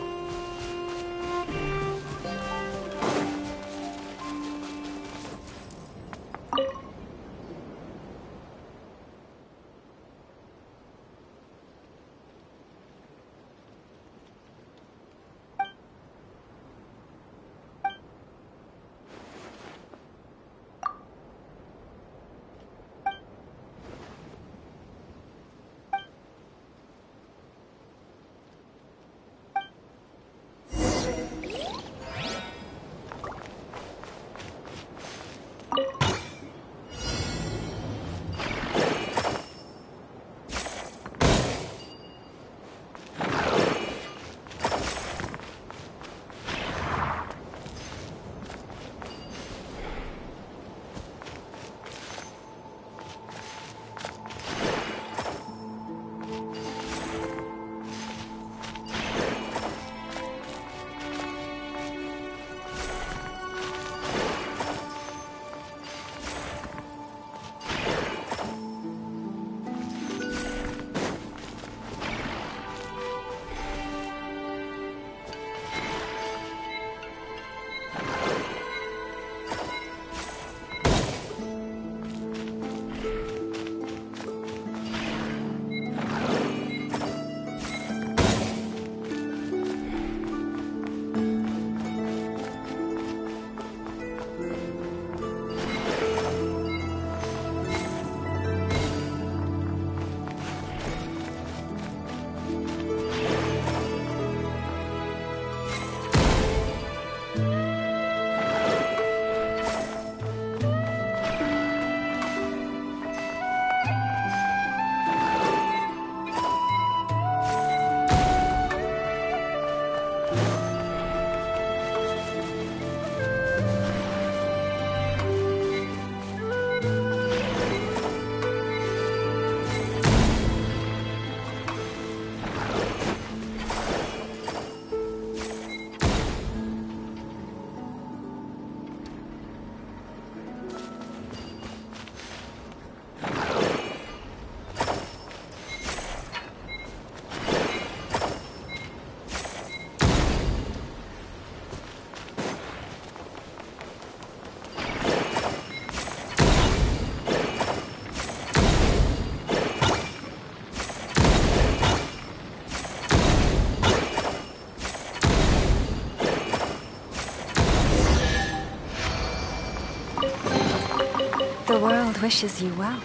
The world wishes you well.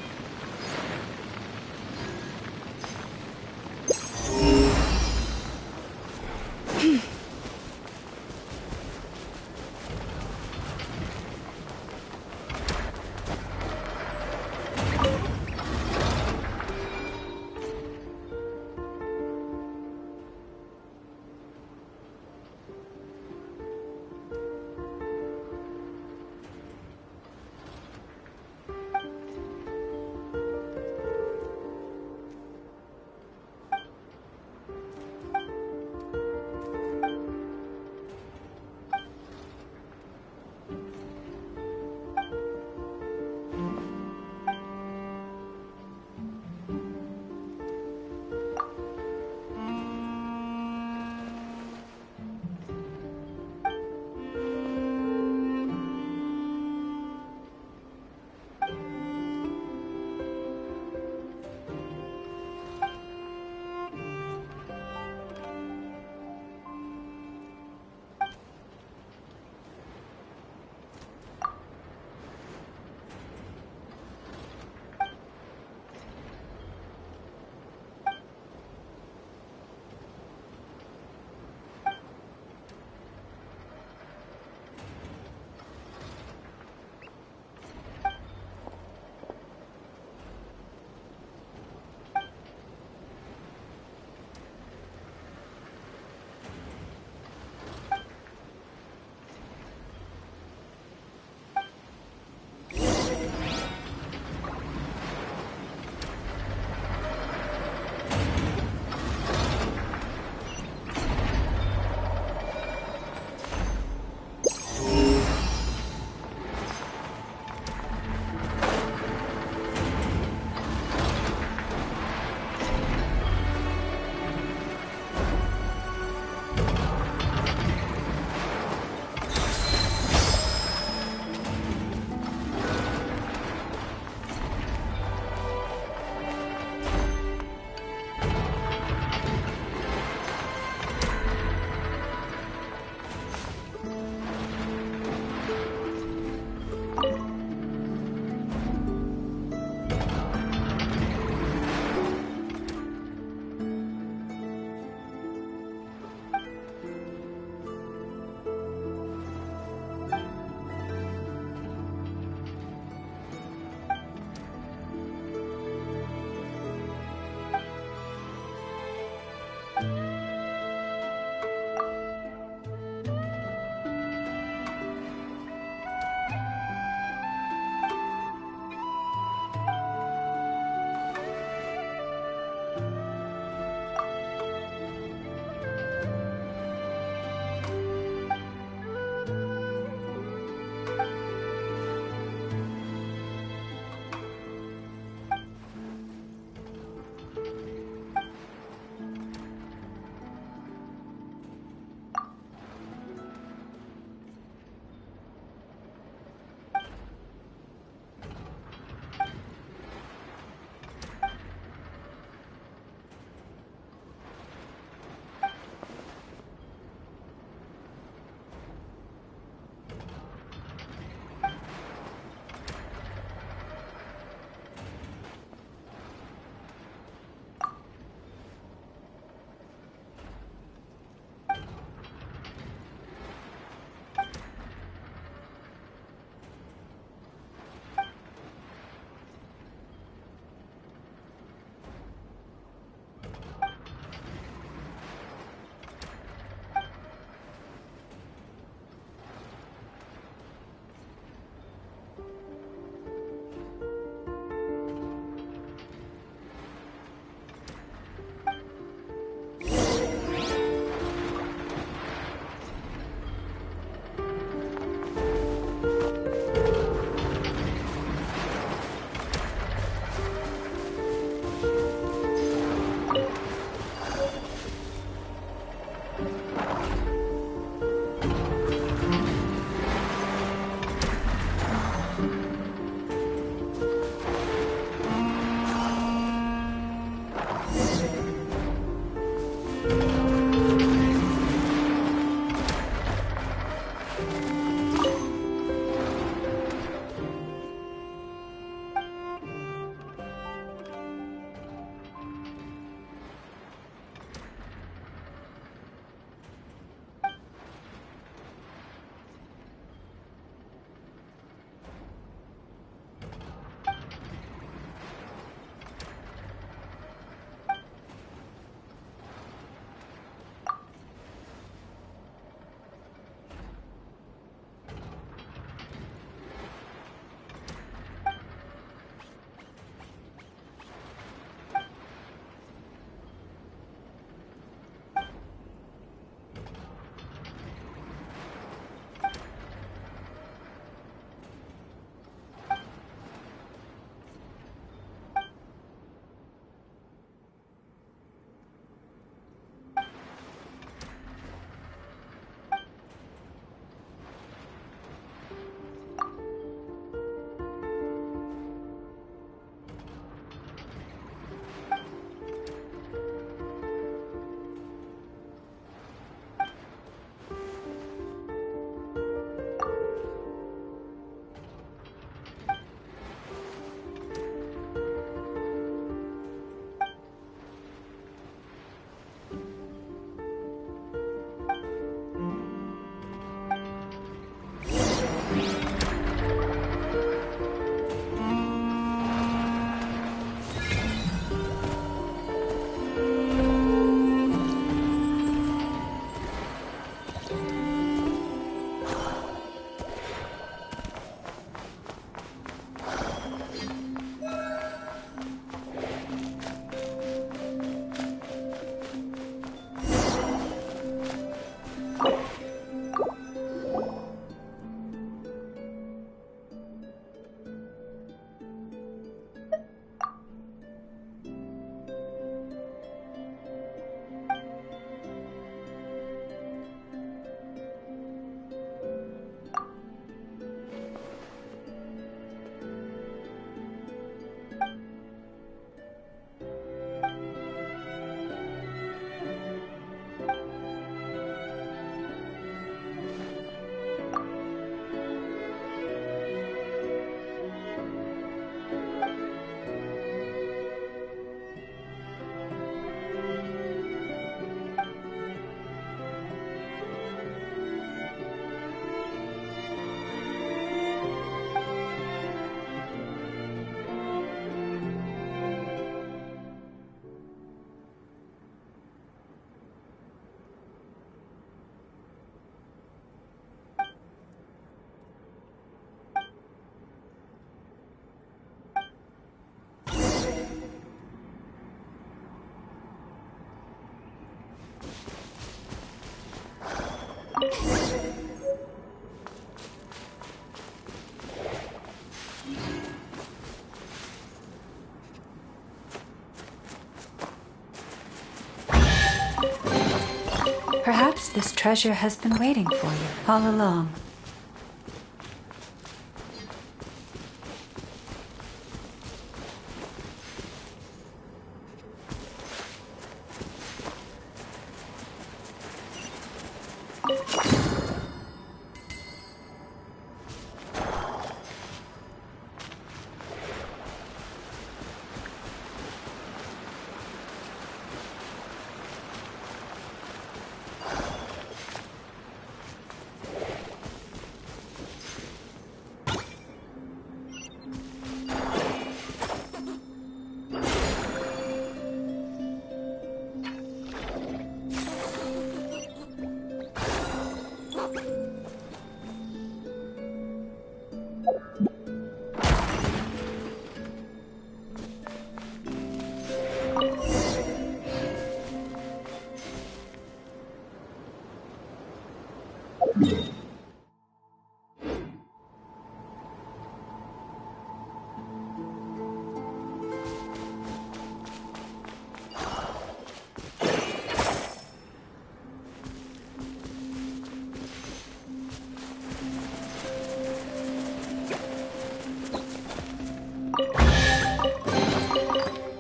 this treasure has been waiting for you all along.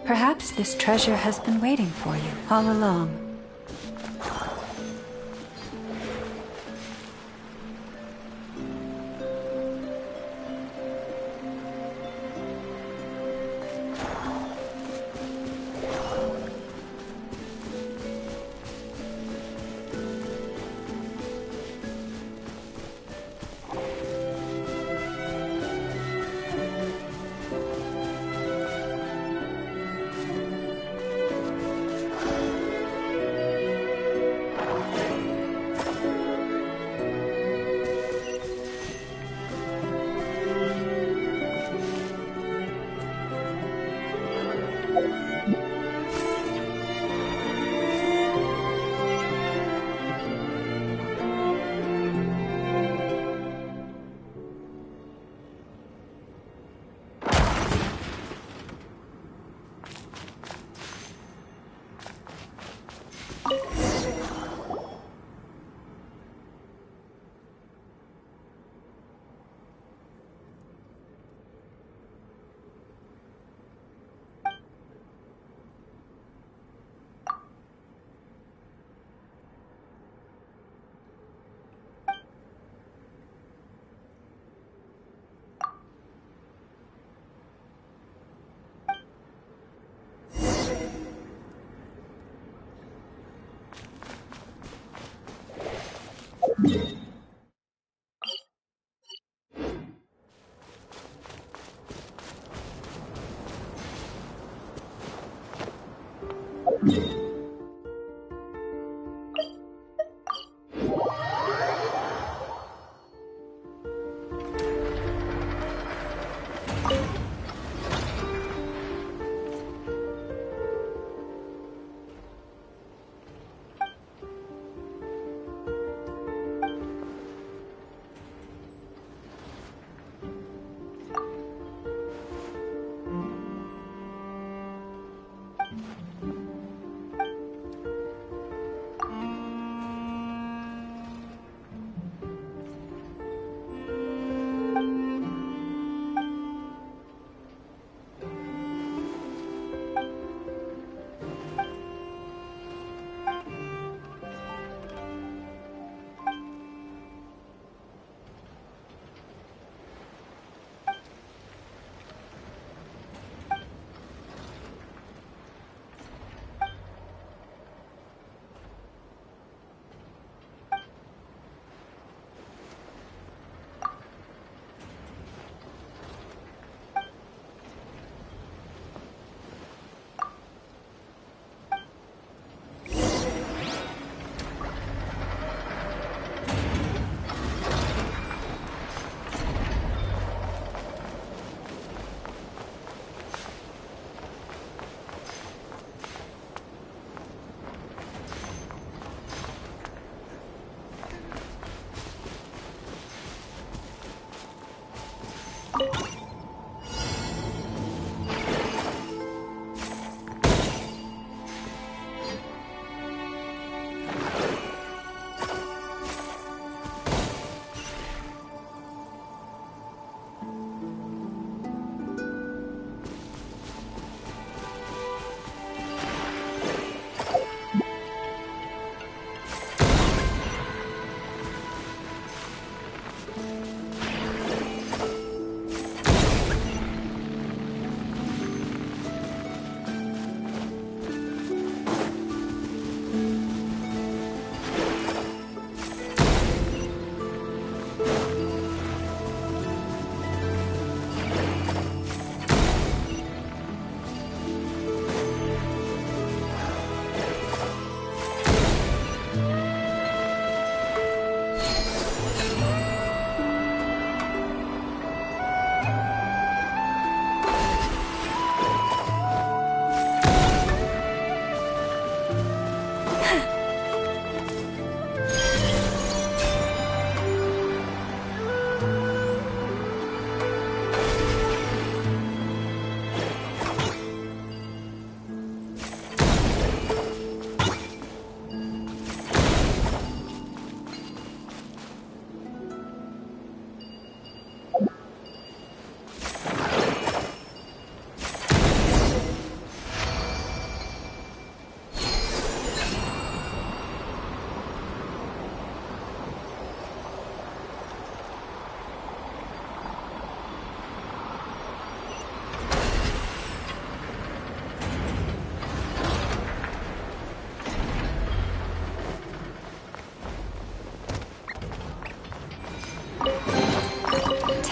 Perhaps this treasure has been waiting for you all along.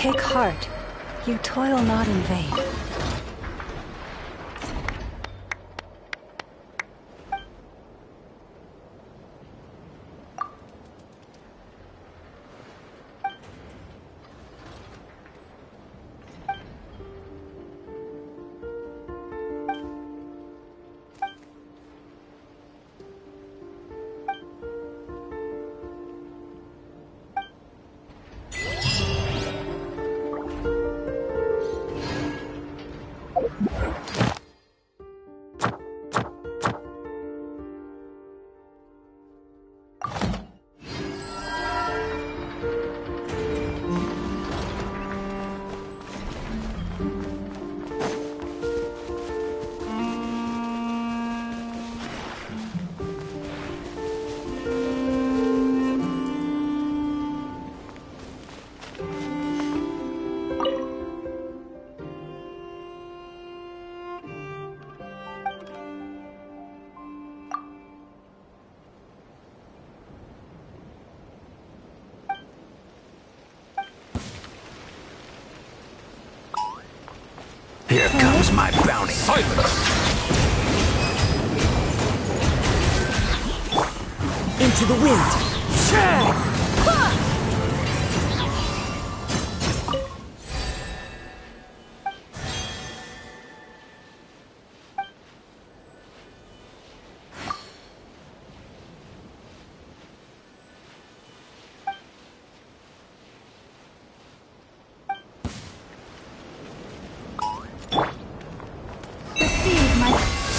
Take heart. You toil not in vain. Here comes my bounty. Silence! Into the wind!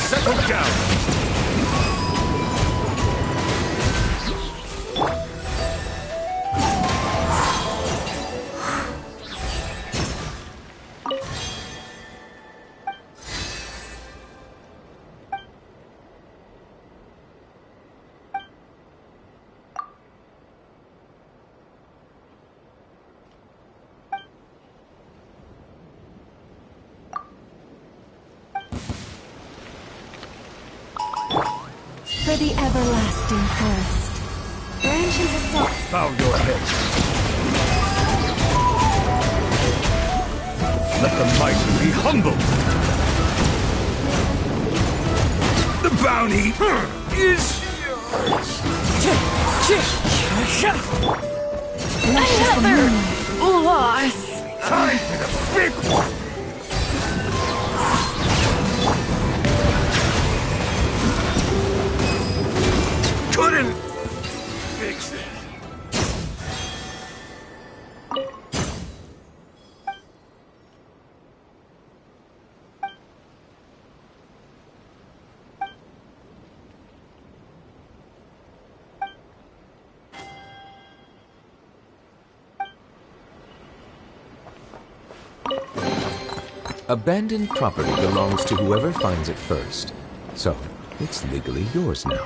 Settle down. For the everlasting forest. Branch into salt. Bow your head. Let the mighty be humbled. The bounty is yours. Another loss. Time for the big one. Couldn't fix it. Abandoned property belongs to whoever finds it first. So, it's legally yours now.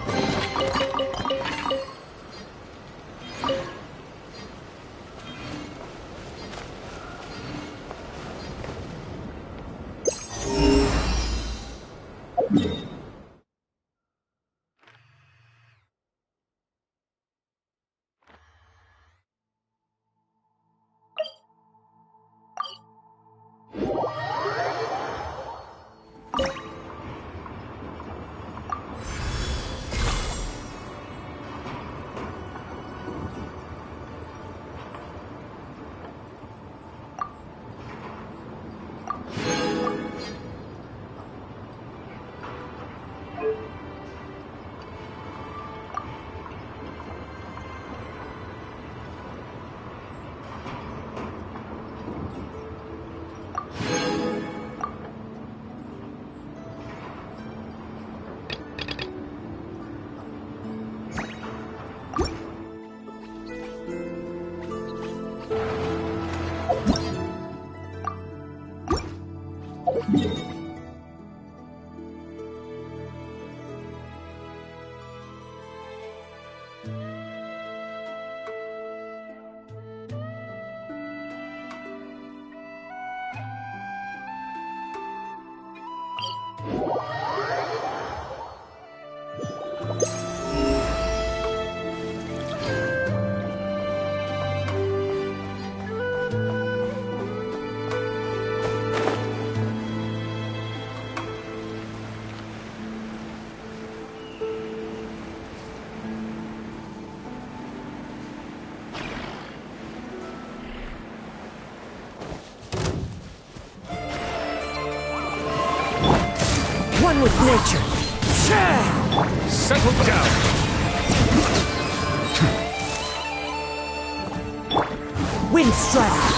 one with nature. Settle down. Wind strike.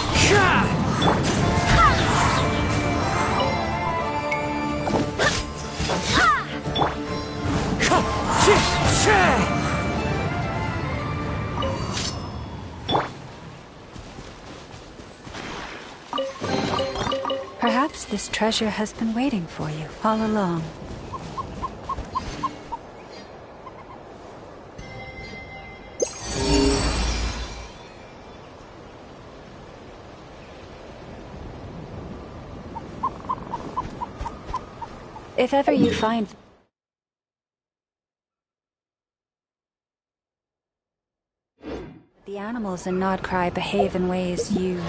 Perhaps this treasure has been waiting for you all along. If ever you find the animals in Krai behave in ways you...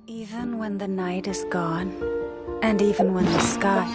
Even when the night is gone, and even when the sky...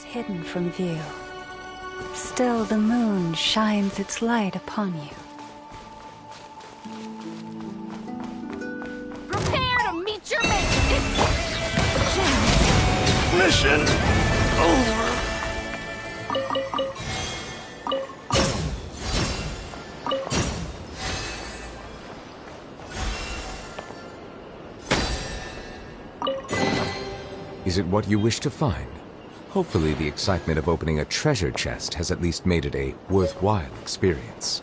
hidden from view. Still the moon shines its light upon you. Prepare to meet your mate! Mission over. Is it what you wish to find? Hopefully the excitement of opening a treasure chest has at least made it a worthwhile experience.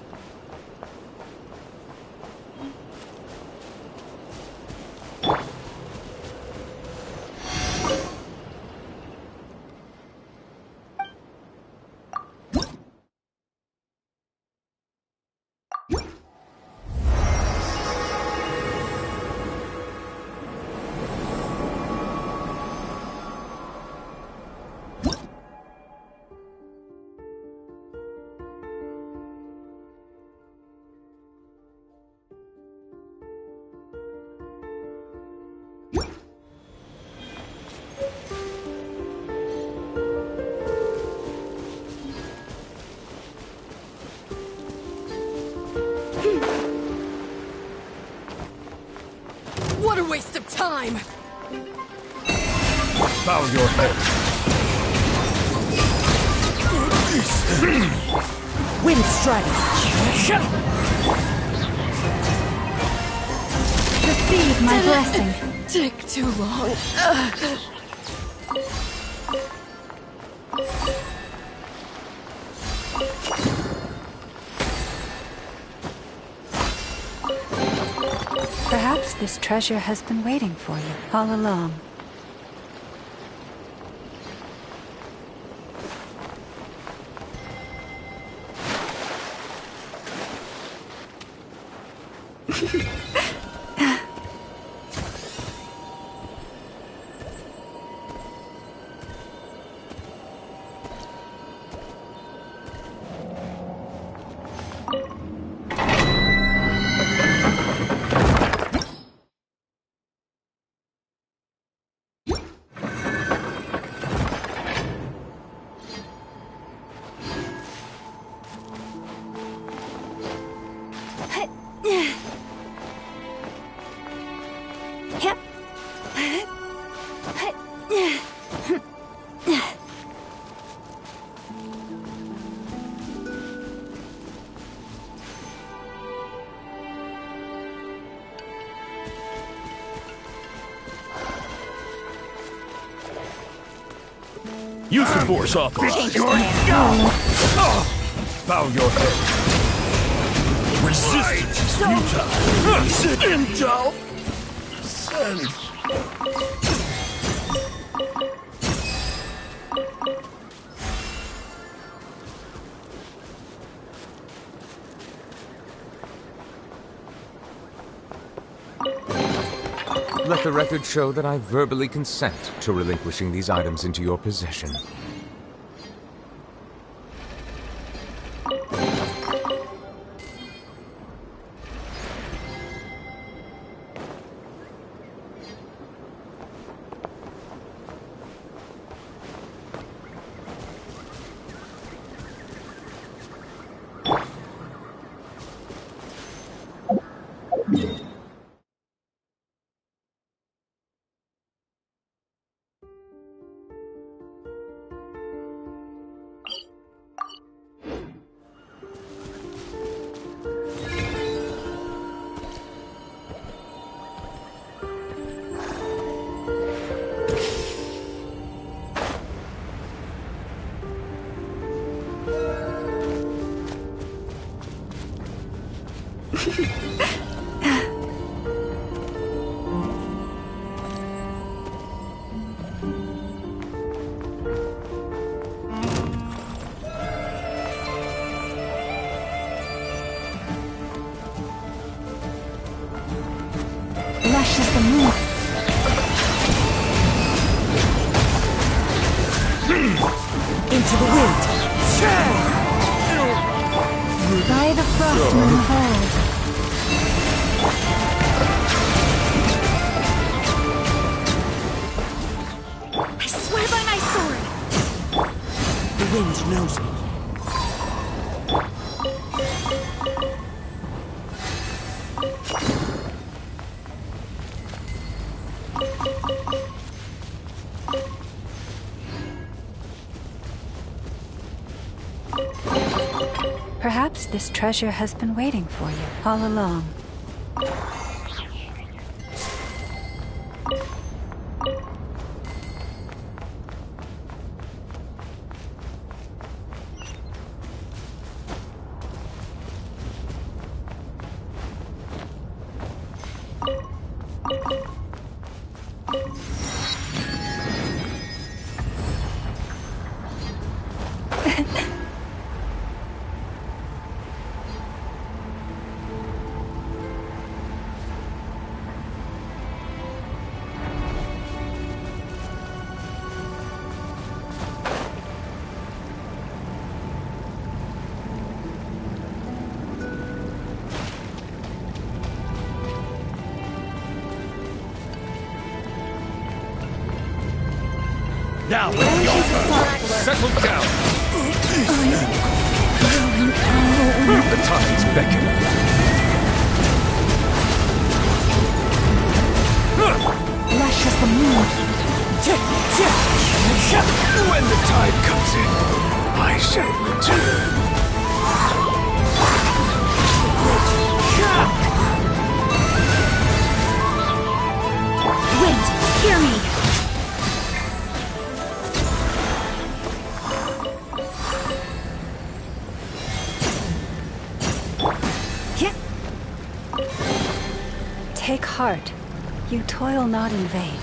What a waste of time! Bow your head. Wind strike! Receive my blessing. Take too long. Perhaps this treasure has been waiting for you all along. Use the force off me. Change your plan. Bow your head. Resistance is futile. Send. Let the record show that I verbally consent to relinquishing these items into your possession. Lush as the moon. Into the wind. By the frost moon hold. I swear by my sword! The wind knows me. Perhaps this treasure has been waiting for you all along. Now, settle down. The tides beckon. Lush as the moon. When the tide comes in, I shall return. Wind, hear me! Take heart. You toil not in vain.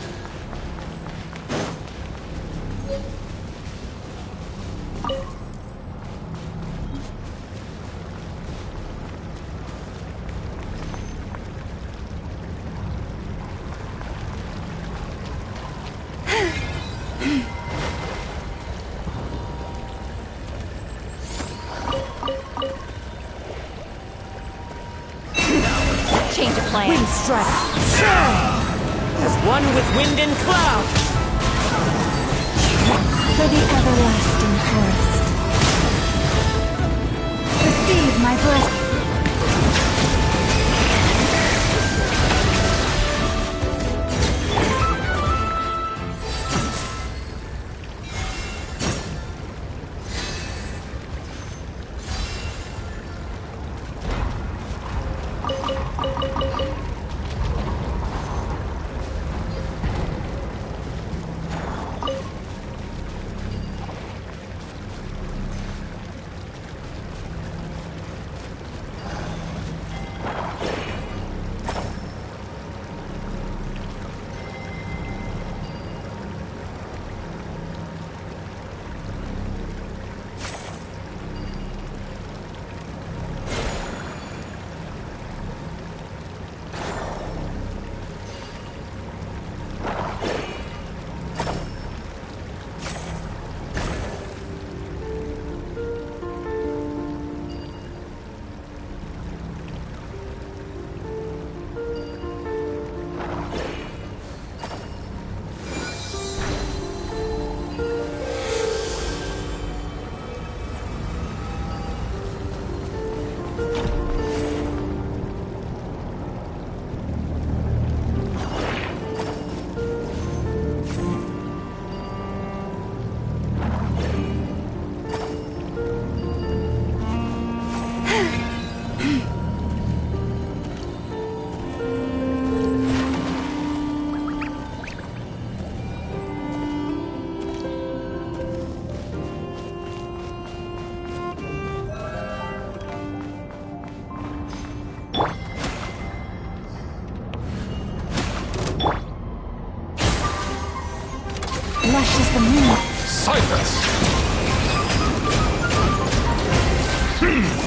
Change of plan. Wind strike. As one with wind and cloud. For the everlasting forest. Receive my blessing.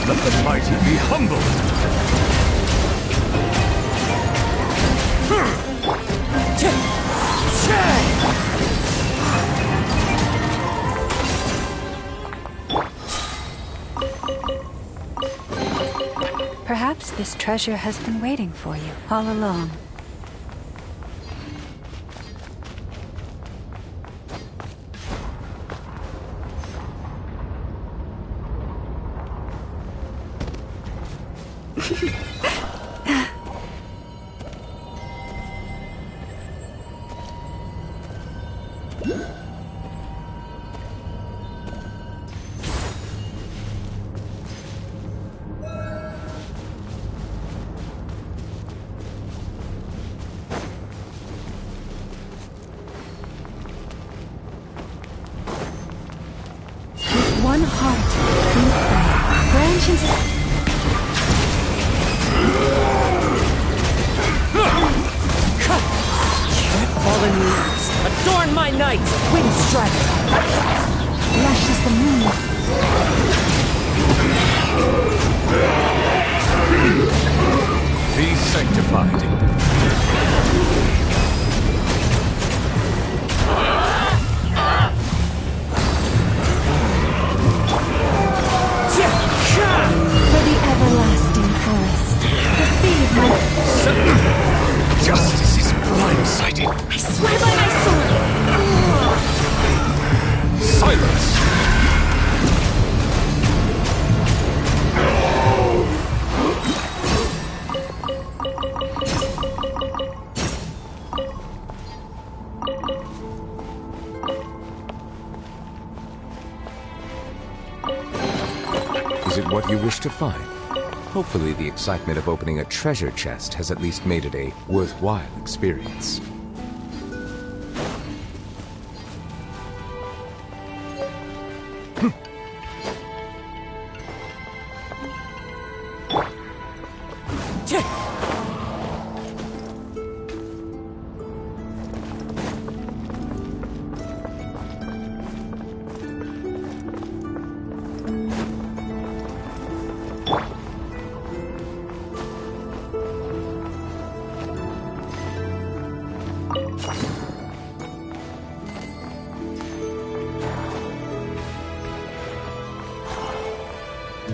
Let the mighty be humbled! Perhaps this treasure has been waiting for you all along. One heart, we pray. Branch into... Fallen leaves, adorn my night! Wind strike! Lushes the moon. Be sanctified. For the everlasting forest. Receive my... Justice is blindsided. I swear by my sword! Silence! Is it what you wish to find? Hopefully the excitement of opening a treasure chest has at least made it a worthwhile experience.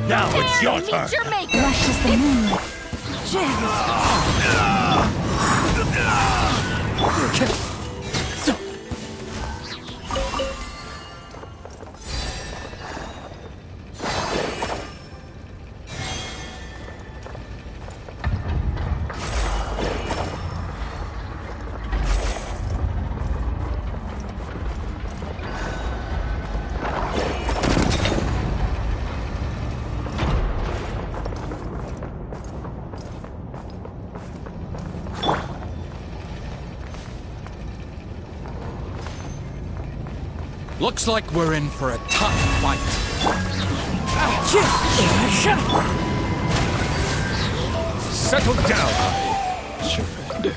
Now it's your turn! Meet your maker! Lushes the moon. Looks like we're in for a tough fight. Settle down! Surrender.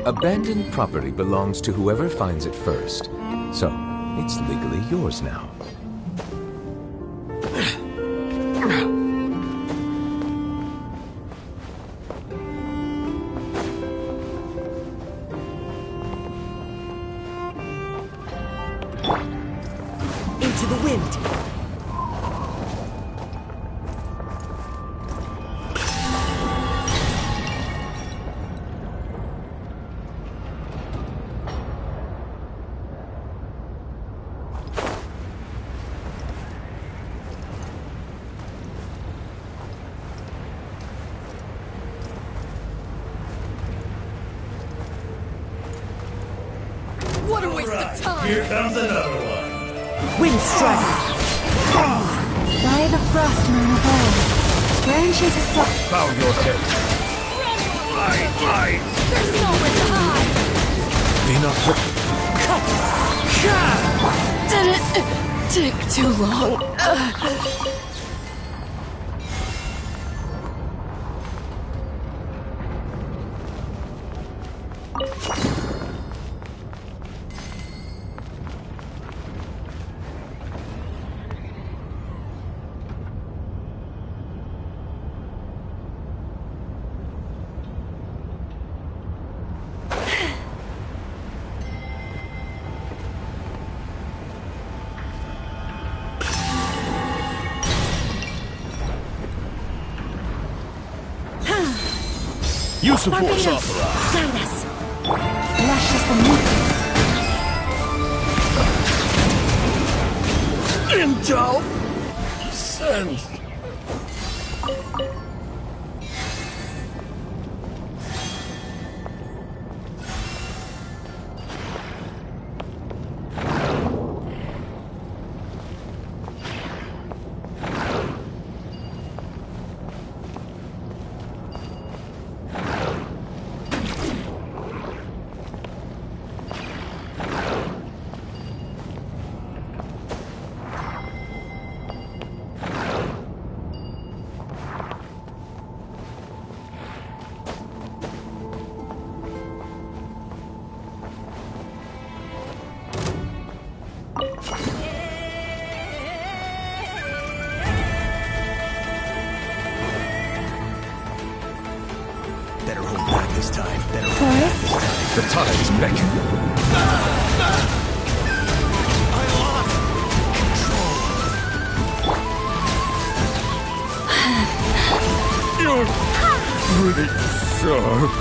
Abandoned property belongs to whoever finds it first, so it's legally yours now. Into the wind. What a waste of time! Here comes another one. Wind strike. By the frost moon of old, branches of soft. Bow your head. Fly! There's nowhere to hide! Be not hurt. Didn't take too long. Use of force opera. Guide us. Luscious the moon. Intel. Send. Better hold back this time. Better hold Forest? back this time. The tide is beckoning. I lost control. You're pretty sharp.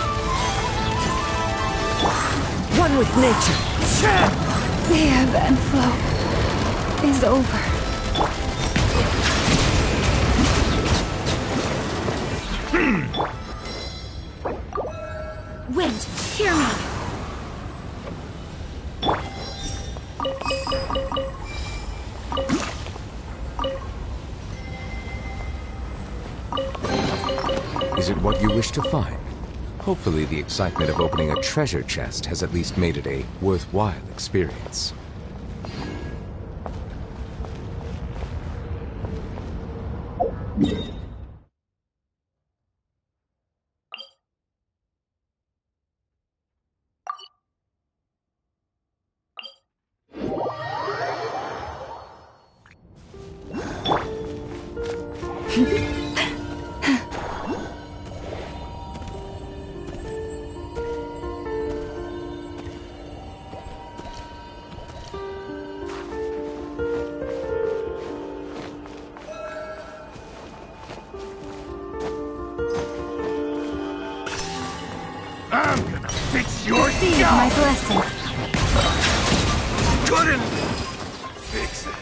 One with nature. The ebb and flow is over. Wind, hear me! Is it what you wish to find? Hopefully the excitement of opening a treasure chest has at least made it a worthwhile experience. I'm gonna fix your Receive job. my blessing. Couldn't fix it.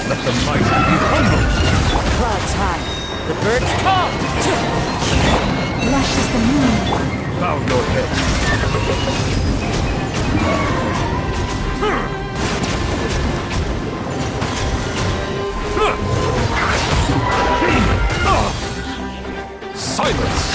Let the mighty be humble. Clouds high. The birds call. Luscious the moon. Bow your head. Silence!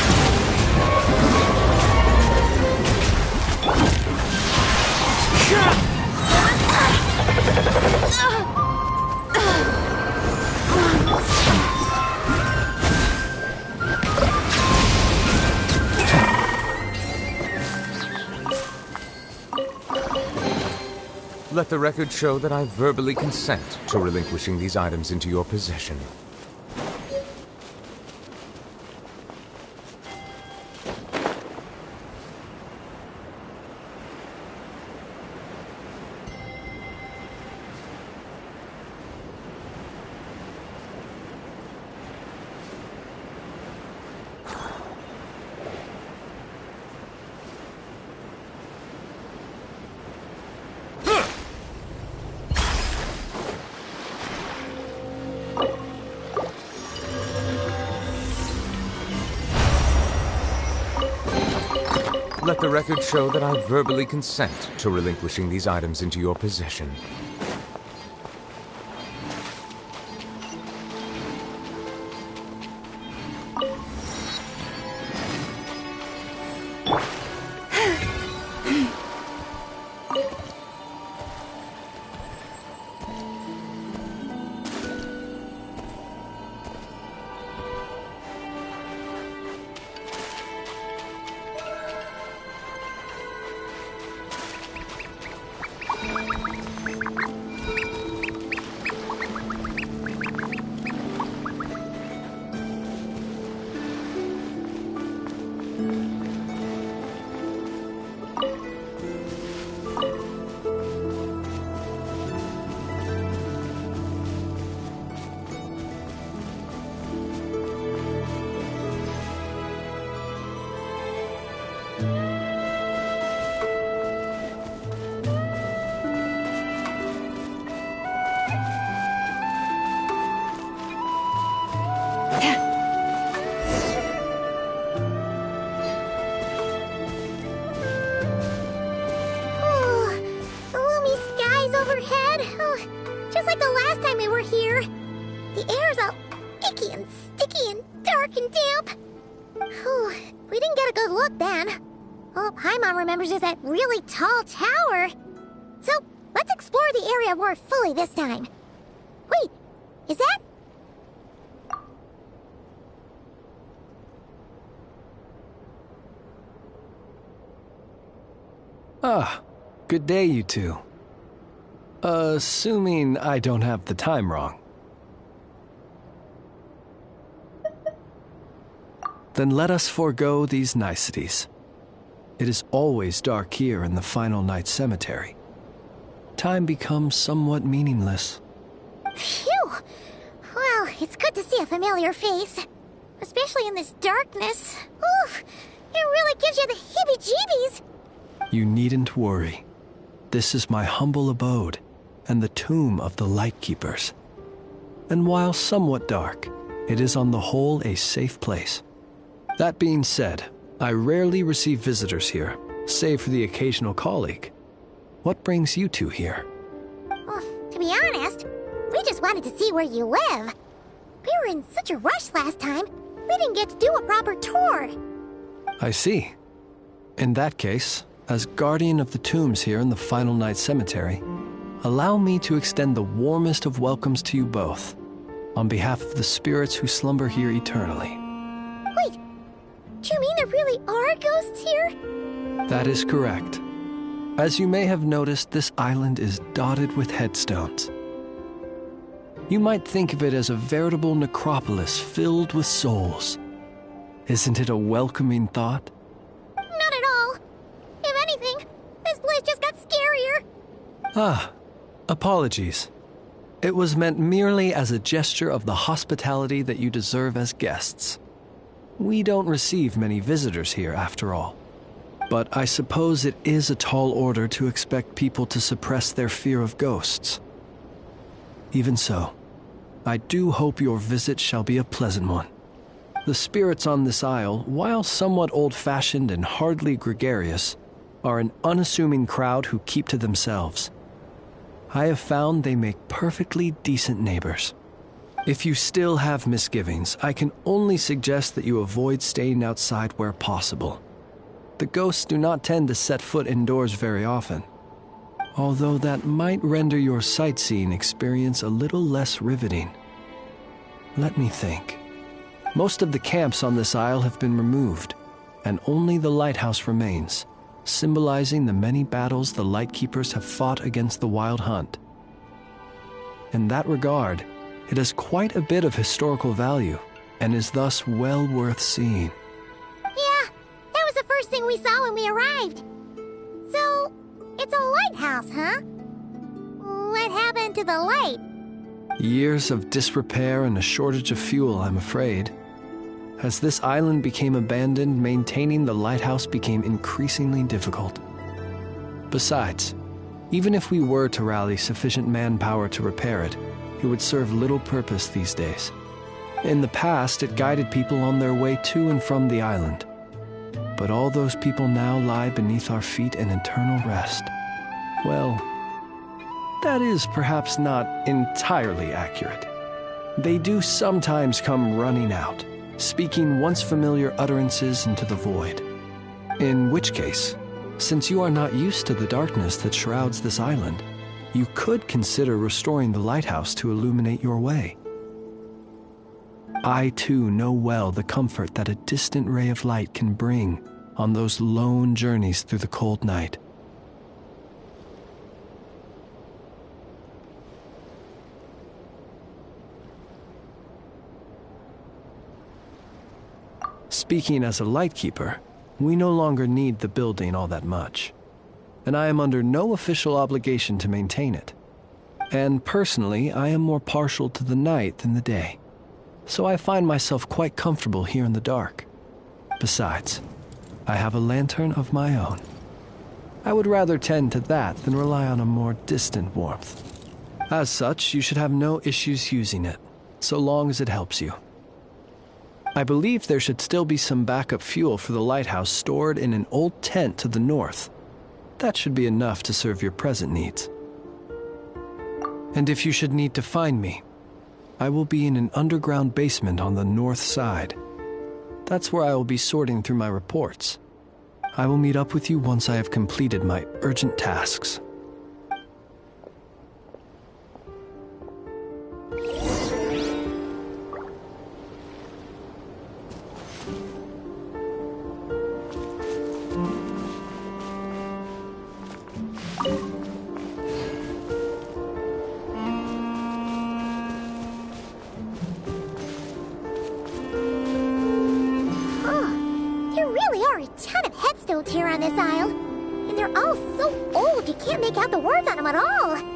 Let the record show that I verbally consent to relinquishing these items into your possession. Let the record show that I verbally consent to relinquishing these items into your possession. That really tall tower. So, let's explore the area more fully this time. Wait, is that? Ah, good day, you two. Assuming I don't have the time wrong. Then let us forego these niceties. It is always dark here in the Final Night Cemetery. Time becomes somewhat meaningless. Phew! Well, it's good to see a familiar face. Especially in this darkness. Oof! It really gives you the heebie-jeebies! You needn't worry. This is my humble abode, and the tomb of the Lightkeepers. And while somewhat dark, it is on the whole a safe place. That being said, I rarely receive visitors here, save for the occasional colleague. What brings you two here? Well, to be honest, we just wanted to see where you live. We were in such a rush last time, we didn't get to do a proper tour. I see. In that case, as guardian of the tombs here in the Final Night Cemetery, allow me to extend the warmest of welcomes to you both, on behalf of the spirits who slumber here eternally. Wait, do you mean there really are ghosts here? That is correct. As you may have noticed, this island is dotted with headstones. You might think of it as a veritable necropolis filled with souls. Isn't it a welcoming thought? Not at all. If anything, this place just got scarier. Ah, apologies. It was meant merely as a gesture of the hospitality that you deserve as guests. We don't receive many visitors here, after all. But I suppose it is a tall order to expect people to suppress their fear of ghosts. Even so, I do hope your visit shall be a pleasant one. The spirits on this isle, while somewhat old-fashioned and hardly gregarious, are an unassuming crowd who keep to themselves. I have found they make perfectly decent neighbors. If you still have misgivings, I can only suggest that you avoid staying outside where possible. The ghosts do not tend to set foot indoors very often, although that might render your sightseeing experience a little less riveting. Let me think. Most of the camps on this isle have been removed, and only the lighthouse remains, symbolizing the many battles the Lightkeepers have fought against the Wild Hunt. In that regard, it has quite a bit of historical value, and is thus well worth seeing. Yeah, that was the first thing we saw when we arrived. So, it's a lighthouse, huh? What happened to the light? Years of disrepair and a shortage of fuel, I'm afraid. As this island became abandoned, maintaining the lighthouse became increasingly difficult. Besides, even if we were to rally sufficient manpower to repair it, it would serve little purpose these days. In the past, it guided people on their way to and from the island. but all those people now lie beneath our feet in eternal rest. Well, that is perhaps not entirely accurate. They do sometimes come running out, speaking once familiar utterances into the void. In which case, since you are not used to the darkness that shrouds this island, you could consider restoring the lighthouse to illuminate your way. I too know well the comfort that a distant ray of light can bring on those lone journeys through the cold night. Speaking as a lightkeeper, we no longer need the building all that much, and I am under no official obligation to maintain it. And personally, I am more partial to the night than the day, so I find myself quite comfortable here in the dark. Besides, I have a lantern of my own. I would rather tend to that than rely on a more distant warmth. As such, you should have no issues using it, so long as it helps you. I believe there should still be some backup fuel for the lighthouse stored in an old tent to the north. That should be enough to serve your present needs. And if you should need to find me, I will be in an underground basement on the north side. That's where I will be sorting through my reports. I will meet up with you once I have completed my urgent tasks. Here on this isle, and they're all so old you can't make out the words on them at all.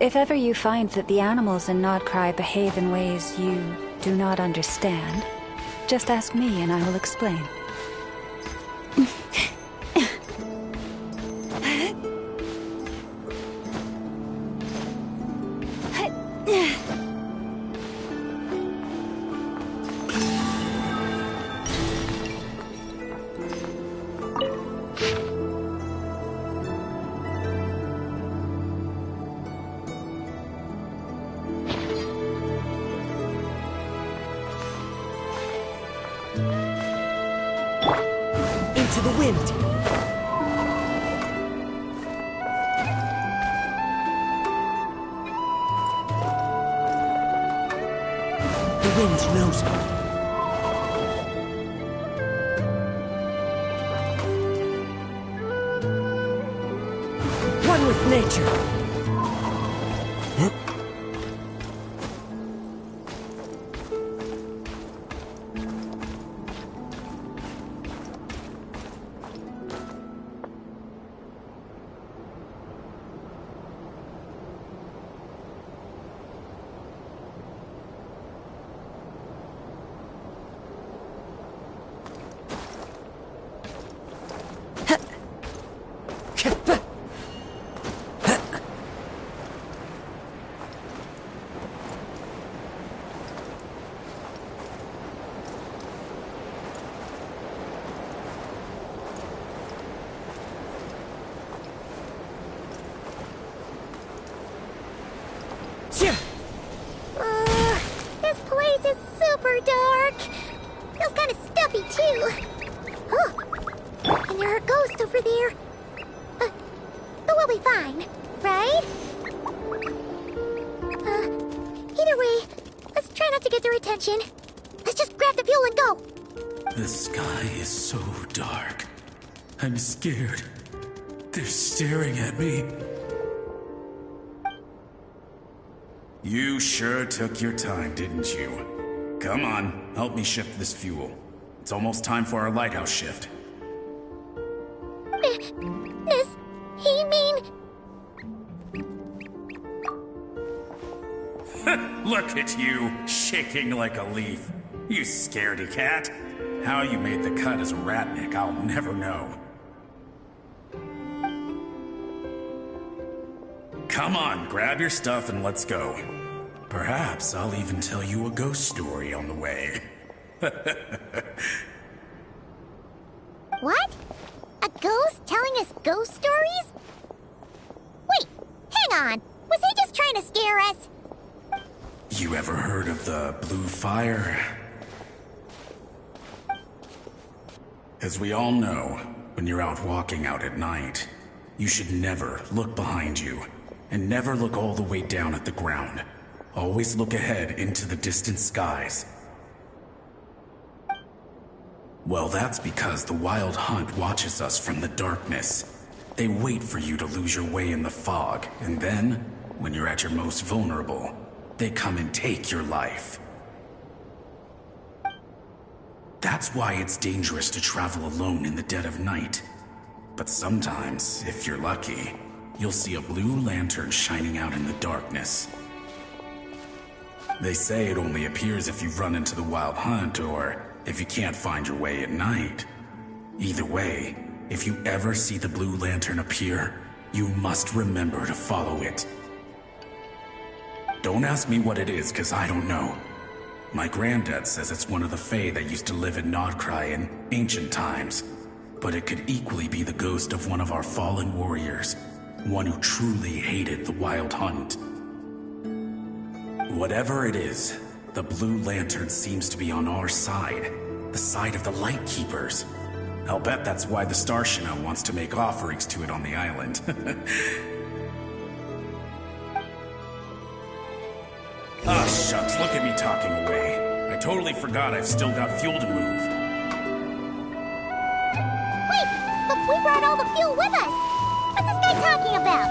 If ever you find that the animals in Krai behave in ways you do not understand, just ask me and I will explain. Into the wind! The wind knows me. One with nature. fine, right? Either way, let's try not to get their attention. Let's just grab the fuel and go. The sky is so dark. I'm scared. They're staring at me. You sure took your time, didn't you? Come on, help me shift this fuel. It's almost time for our lighthouse shift. Does he mean... Look at you, shaking like a leaf. You scaredy cat. How you made the cut as a ratnik, I'll never know. Come on, grab your stuff and let's go. Perhaps I'll even tell you a ghost story on the way. What? A ghost telling us ghost stories? Wait, hang on. Was he just trying to scare us? You ever heard of the blue fire? As we all know, when you're out walking out at night, you should never look behind you, and never look all the way down at the ground. Always look ahead into the distant skies. Well, that's because the Wild Hunt watches us from the darkness. They wait for you to lose your way in the fog, and then, when you're at your most vulnerable, they come and take your life. That's why it's dangerous to travel alone in the dead of night. But sometimes, if you're lucky, you'll see a blue lantern shining out in the darkness. They say it only appears if you've run into the Wild Hunt or if you can't find your way at night. Either way, if you ever see the blue lantern appear, you must remember to follow it. Don't ask me what it is, because I don't know. My granddad says it's one of the Fae that used to live in Krai in ancient times. But it could equally be the ghost of one of our fallen warriors. One who truly hated the Wild Hunt. Whatever it is, the blue lantern seems to be on our side. The side of the Light Keepers. I'll bet that's why the Starshina wants to make offerings to it on the island. Ah, shucks, look at me talking away. I totally forgot I've still got fuel to move. Wait, but we brought all the fuel with us. What's this guy talking about?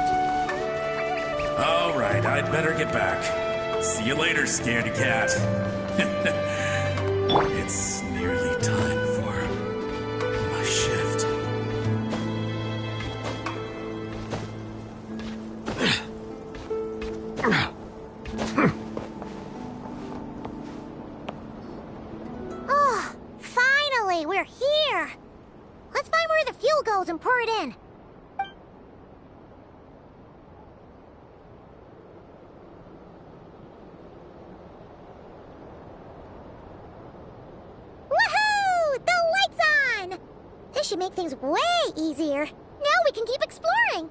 All right, I'd better get back. See you later, scaredy cat. It's nearly time for my shift. Oh, finally, we're here. Let's find where the fuel goes and pour it in. Should make things way easier. Now we can keep exploring.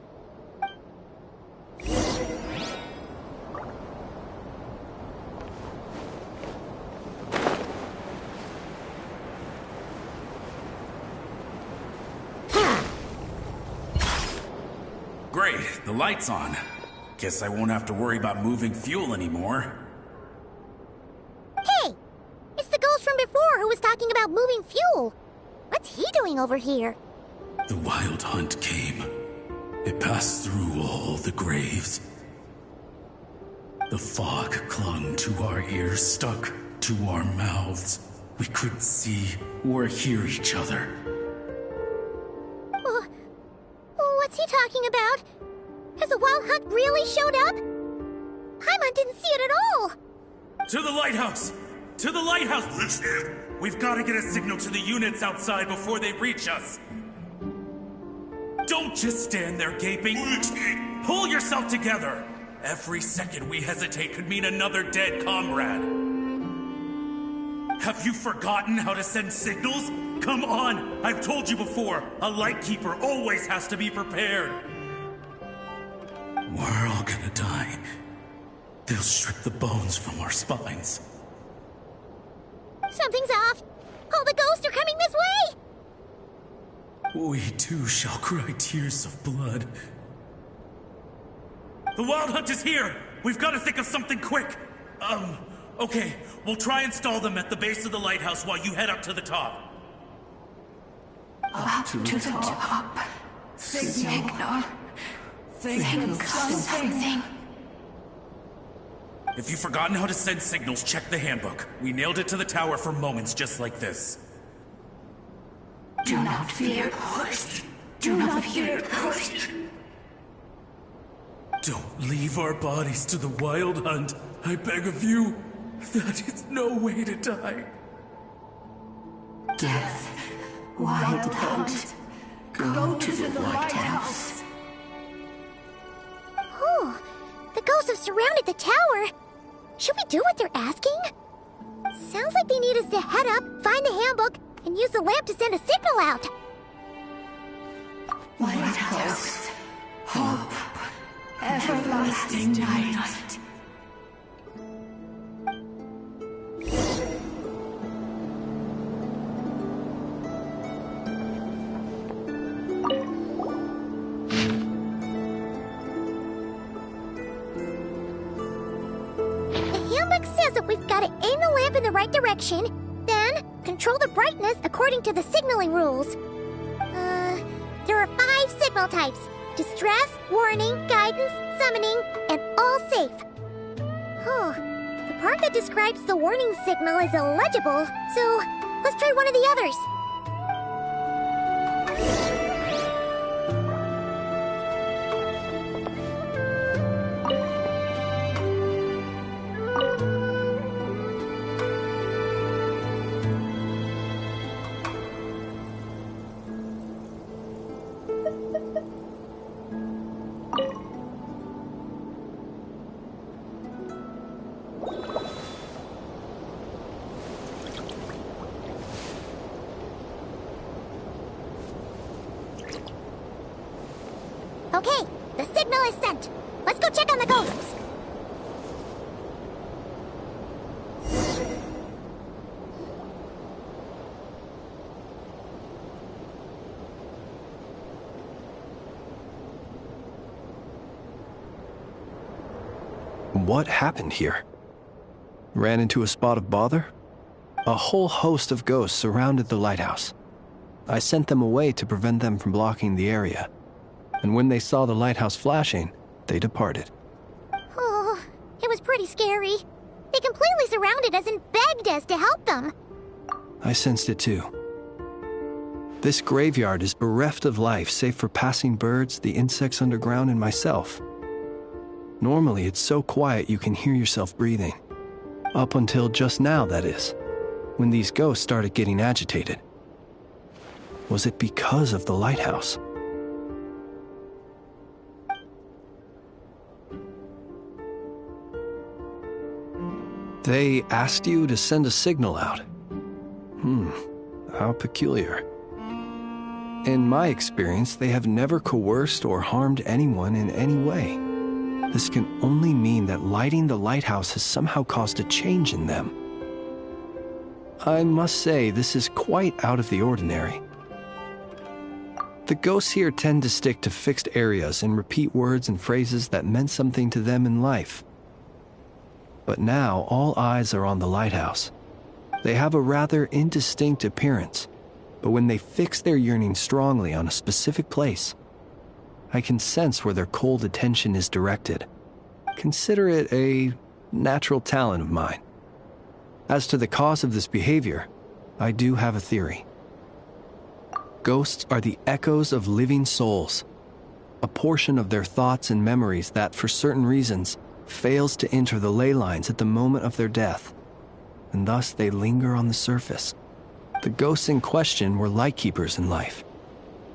Great, the light's on. Guess I won't have to worry about moving fuel anymore. Hey, it's the ghost from before who was talking about moving fuel. What's he doing over here? The Wild Hunt came. It passed through all the graves. The fog clung to our ears, stuck to our mouths. We couldn't see or hear each other. What's he talking about? Has the Wild Hunt really showed up? Paimon didn't see it at all. To the lighthouse! To the lighthouse! We've got to get a signal to the units outside before they reach us. Don't just stand there gaping. Pull yourself together. Every second we hesitate could mean another dead comrade. Have you forgotten how to send signals? Come on! I've told you before, a light keeper always has to be prepared. We're all gonna die. They'll strip the bones from our spines. Something's off. All the ghosts are coming this way. We too shall cry tears of blood. The Wild Hunt is here! We've got to think of something quick! Okay. We'll try and stall them at the base of the lighthouse while you head up to the top. Up to the top. Signal. Think of something. If you've forgotten how to send signals, check the handbook. We nailed it to the tower for moments just like this. Do not fear ghosts. Do not fear ghosts. Don't leave our bodies to the Wild Hunt. I beg of you. That is no way to die. Death. Wild Hunt. Go to the lighthouse. Oh, the ghosts have surrounded the tower. Should we do what they're asking? Sounds like they need us to head up, find the handbook, and use the lamp to send a signal out. Lighthouse. Hope. Everlasting night. We've got to aim the lamp in the right direction, then control the brightness according to the signaling rules. There are 5 signal types: distress, warning, guidance, summoning, and all safe. The part that describes the warning signal is illegible, so let's try one of the others. Okay, the signal is sent. Let's go check on the ghosts. What happened here? Ran into a spot of bother? A whole host of ghosts surrounded the lighthouse. I sent them away to prevent them from blocking the area. And when they saw the lighthouse flashing, they departed. Oh, it was pretty scary. They completely surrounded us and begged us to help them. I sensed it too. This graveyard is bereft of life save for passing birds, the insects underground, and myself. Normally, it's so quiet you can hear yourself breathing. Up until just now, that is, when these ghosts started getting agitated. Was it because of the lighthouse? They asked you to send a signal out. How peculiar. In my experience, they have never coerced or harmed anyone in any way. This can only mean that lighting the lighthouse has somehow caused a change in them. I must say, this is quite out of the ordinary. The ghosts here tend to stick to fixed areas and repeat words and phrases that meant something to them in life. But now all eyes are on the lighthouse. They have a rather indistinct appearance, but when they fix their yearning strongly on a specific place, I can sense where their cold attention is directed. Consider it a natural talent of mine. As to the cause of this behavior, I do have a theory. Ghosts are the echoes of living souls, a portion of their thoughts and memories that, for certain reasons, fails to enter the ley lines at the moment of their death, and thus they linger on the surface. The ghosts in question were lightkeepers in life,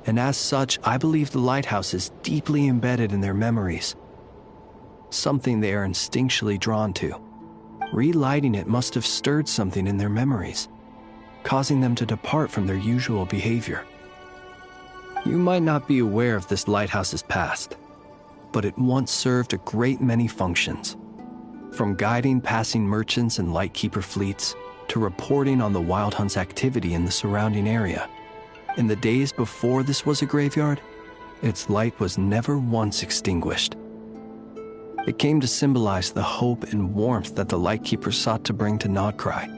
and as such, I believe the lighthouse is deeply embedded in their memories, something they are instinctually drawn to. Relighting it must have stirred something in their memories, causing them to depart from their usual behavior. You might not be aware of this lighthouse's past, but it once served a great many functions, from guiding passing merchants and lightkeeper fleets to reporting on the Wild Hunt's activity in the surrounding area. In the days before this was a graveyard, its light was never once extinguished. It came to symbolize the hope and warmth that the Lightkeeper sought to bring to Krai.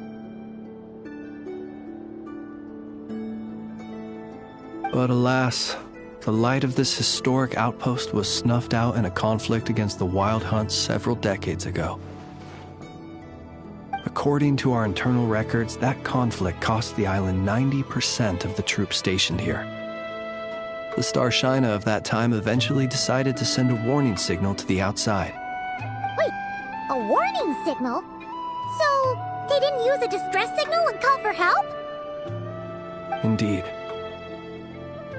But alas, the light of this historic outpost was snuffed out in a conflict against the Wild Hunt several decades ago. According to our internal records, that conflict cost the island 90% of the troops stationed here. The Starshina of that time eventually decided to send a warning signal to the outside. Wait, a warning signal? So, they didn't use a distress signal and call for help? Indeed.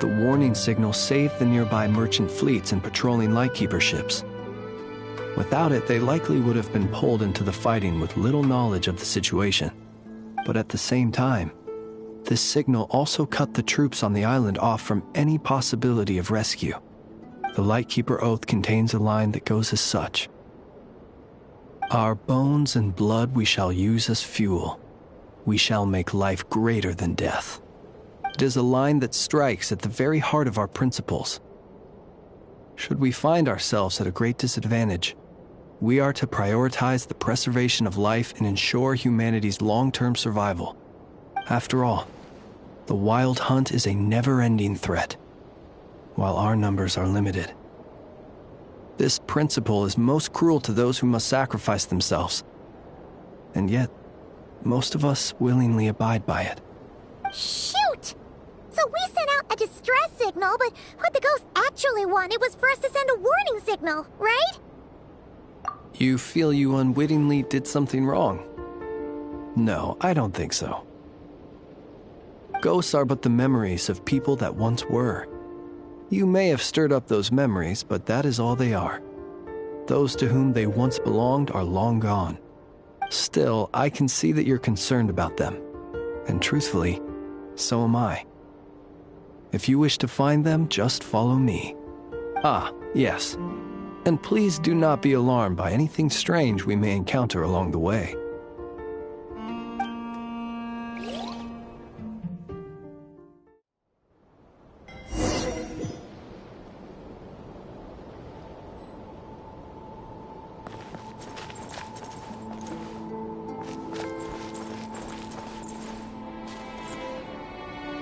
The warning signal saved the nearby merchant fleets and patrolling Lightkeeper ships. Without it, they likely would have been pulled into the fighting with little knowledge of the situation. But at the same time, this signal also cut the troops on the island off from any possibility of rescue. The Lightkeeper Oath contains a line that goes as such: "Our bones and blood we shall use as fuel. We shall make life greater than death." It is a line that strikes at the very heart of our principles. Should we find ourselves at a great disadvantage, we are to prioritize the preservation of life and ensure humanity's long-term survival. After all, the Wild Hunt is a never-ending threat, while our numbers are limited. This principle is most cruel to those who must sacrifice themselves, and yet, most of us willingly abide by it. Shoot! So we sent out a distress signal, but what the ghost actually wanted was for us to send a warning signal, right? You feel you unwittingly did something wrong? No, I don't think so. Ghosts are but the memories of people that once were. You may have stirred up those memories, but that is all they are. Those to whom they once belonged are long gone. Still, I can see that you're concerned about them. And truthfully, so am I. If you wish to find them, just follow me. Ah, yes. And please do not be alarmed by anything strange we may encounter along the way.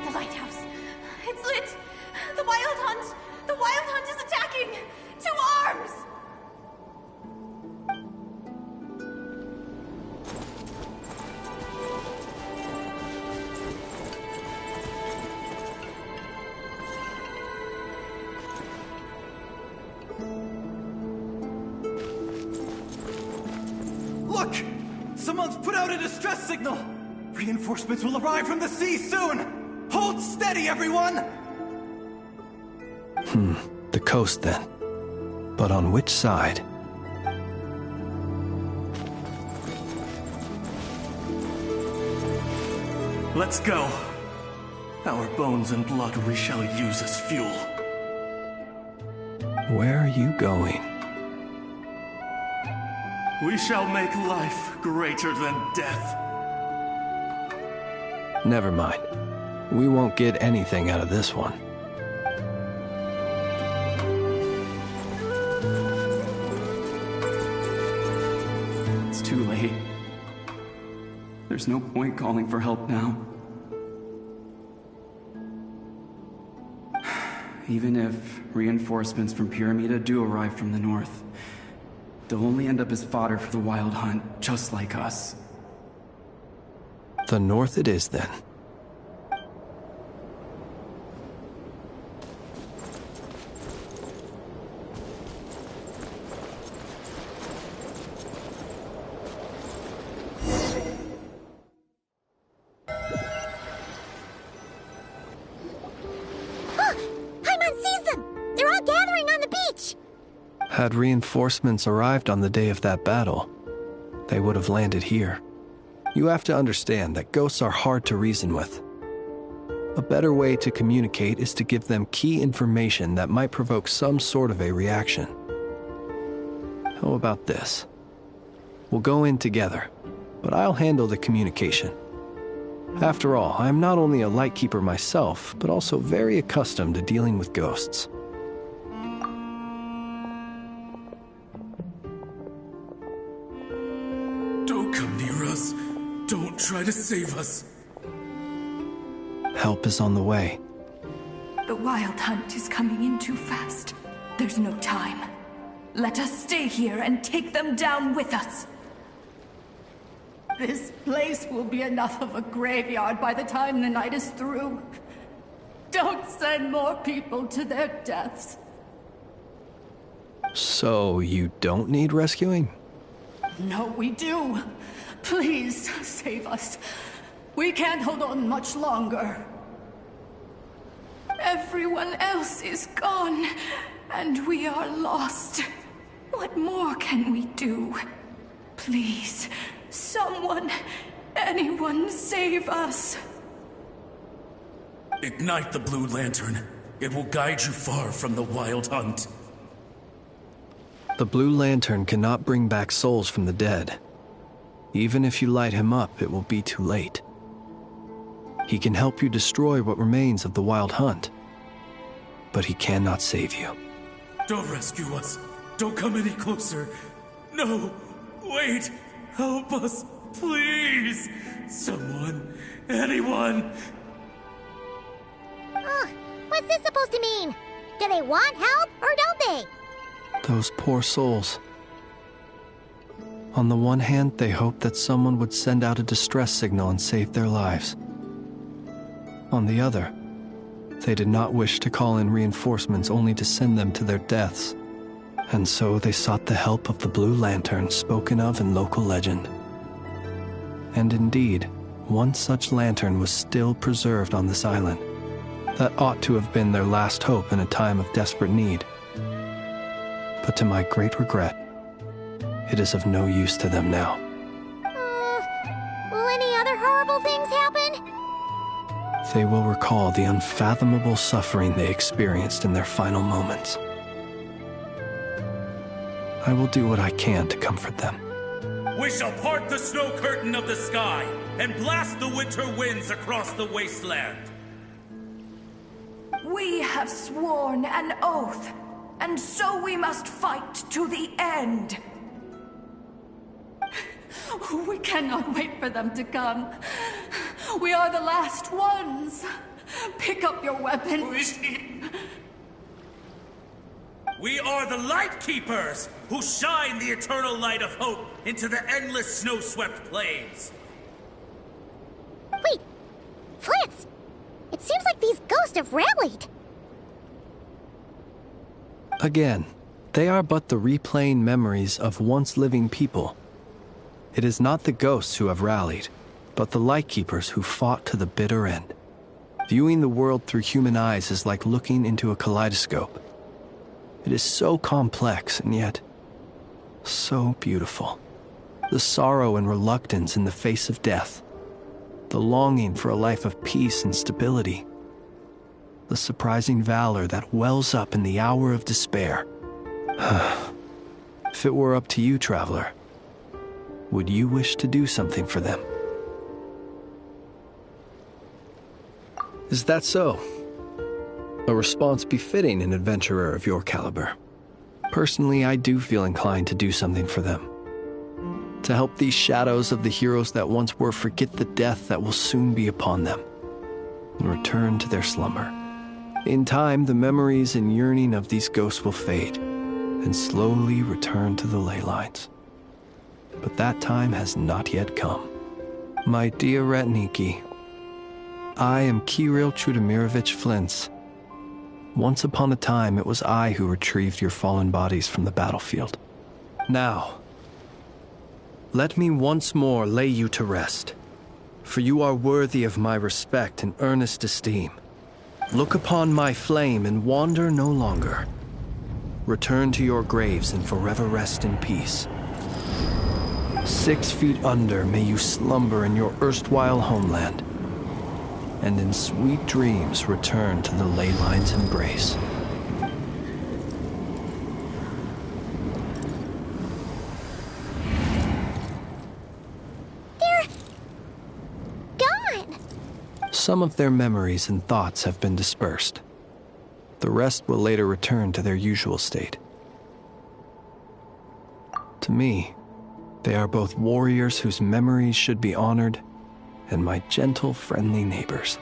The lighthouse. It's lit. The Wild Hunt. The Wild Hunt is attacking. To arms! Look! Someone's put out a distress signal! Reinforcements will arrive from the sea soon! Hold steady, everyone! The coast then. But on which side? Let's go. Our bones and blood we shall use as fuel. Where are you going? We shall make life greater than death. Never mind. We won't get anything out of this one. It's too late. There's no point calling for help now. Even if reinforcements from Pyramida do arrive from the north, they'll only end up as fodder for the Wild Hunt, just like us. The north it is then. Had reinforcements arrived on the day of that battle, they would have landed here. You have to understand that ghosts are hard to reason with. A better way to communicate is to give them key information that might provoke some sort of a reaction. How about this? We'll go in together, but I'll handle the communication. After all, I am not only a Lightkeeper myself, but also very accustomed to dealing with ghosts. Don't try to save us. Help is on the way. The Wild Hunt is coming in too fast. There's no time. Let us stay here and take them down with us. This place will be enough of a graveyard by the time the night is through. Don't send more people to their deaths. So you don't need rescuing? No, we do. Please, save us. We can't hold on much longer. Everyone else is gone, and we are lost. What more can we do? Please, someone, anyone, save us. Ignite the blue lantern. It will guide you far from the Wild Hunt. The blue lantern cannot bring back souls from the dead. Even if you light him up, it will be too late. He can help you destroy what remains of the Wild Hunt, but he cannot save you. Don't rescue us. Don't come any closer. No, wait. Help us, please. Someone, anyone. What's this supposed to mean? Do they want help or don't they? Those poor souls. On the one hand, they hoped that someone would send out a distress signal and save their lives. On the other, they did not wish to call in reinforcements only to send them to their deaths. And so they sought the help of the Blue Lantern spoken of in local legend. And indeed, one such lantern was still preserved on this island. That ought to have been their last hope in a time of desperate need. But to my great regret, it is of no use to them now. Will any other horrible things happen? They will recall the unfathomable suffering they experienced in their final moments. I will do what I can to comfort them. We shall part the snow curtain of the sky and blast the winter winds across the wasteland. We have sworn an oath, and so we must fight to the end. We cannot wait for them to come. We are the last ones. Pick up your weapons. We are the Light Keepers, who shine the eternal light of hope into the endless snow-swept plains. Wait, Fritz! It seems like these ghosts have rallied. Again, they are but the replaying memories of once living people. It is not the ghosts who have rallied, but the Lightkeepers who fought to the bitter end. Viewing the world through human eyes is like looking into a kaleidoscope. It is so complex and yet so beautiful. The sorrow and reluctance in the face of death. The longing for a life of peace and stability. The surprising valor that wells up in the hour of despair. If it were up to you, traveler, would you wish to do something for them? Is that so? A response befitting an adventurer of your caliber. Personally, I do feel inclined to do something for them. To help these shadows of the heroes that once were forget the death that will soon be upon them, and return to their slumber. In time, the memories and yearning of these ghosts will fade, and slowly return to the ley lines. But that time has not yet come. My dear Retniki, I am Kirill Chudamirovich Flintz. Once upon a time, it was I who retrieved your fallen bodies from the battlefield. Now, let me once more lay you to rest, for you are worthy of my respect and earnest esteem. Look upon my flame and wander no longer. Return to your graves and forever rest in peace. 6 feet under may you slumber in your erstwhile homeland, and in sweet dreams return to the ley line's embrace. They're gone. Some of their memories and thoughts have been dispersed. The rest will later return to their usual state. To me, they are both warriors whose memories should be honored and my gentle, friendly neighbors.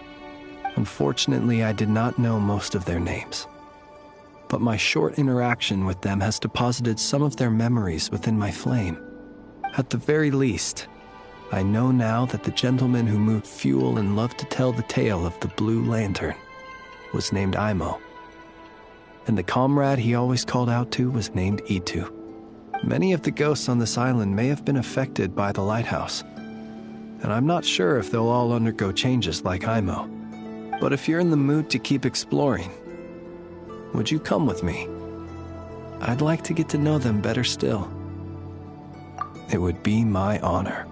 Unfortunately, I did not know most of their names, but my short interaction with them has deposited some of their memories within my flame. At the very least, I know now that the gentleman who moved fuel and loved to tell the tale of the Blue Lantern was named Imo, and the comrade he always called out to was named Itu. Many of the ghosts on this island may have been affected by the lighthouse, and I'm not sure if they'll all undergo changes like Imo. But if you're in the mood to keep exploring, would you come with me? I'd like to get to know them better still. It would be my honor.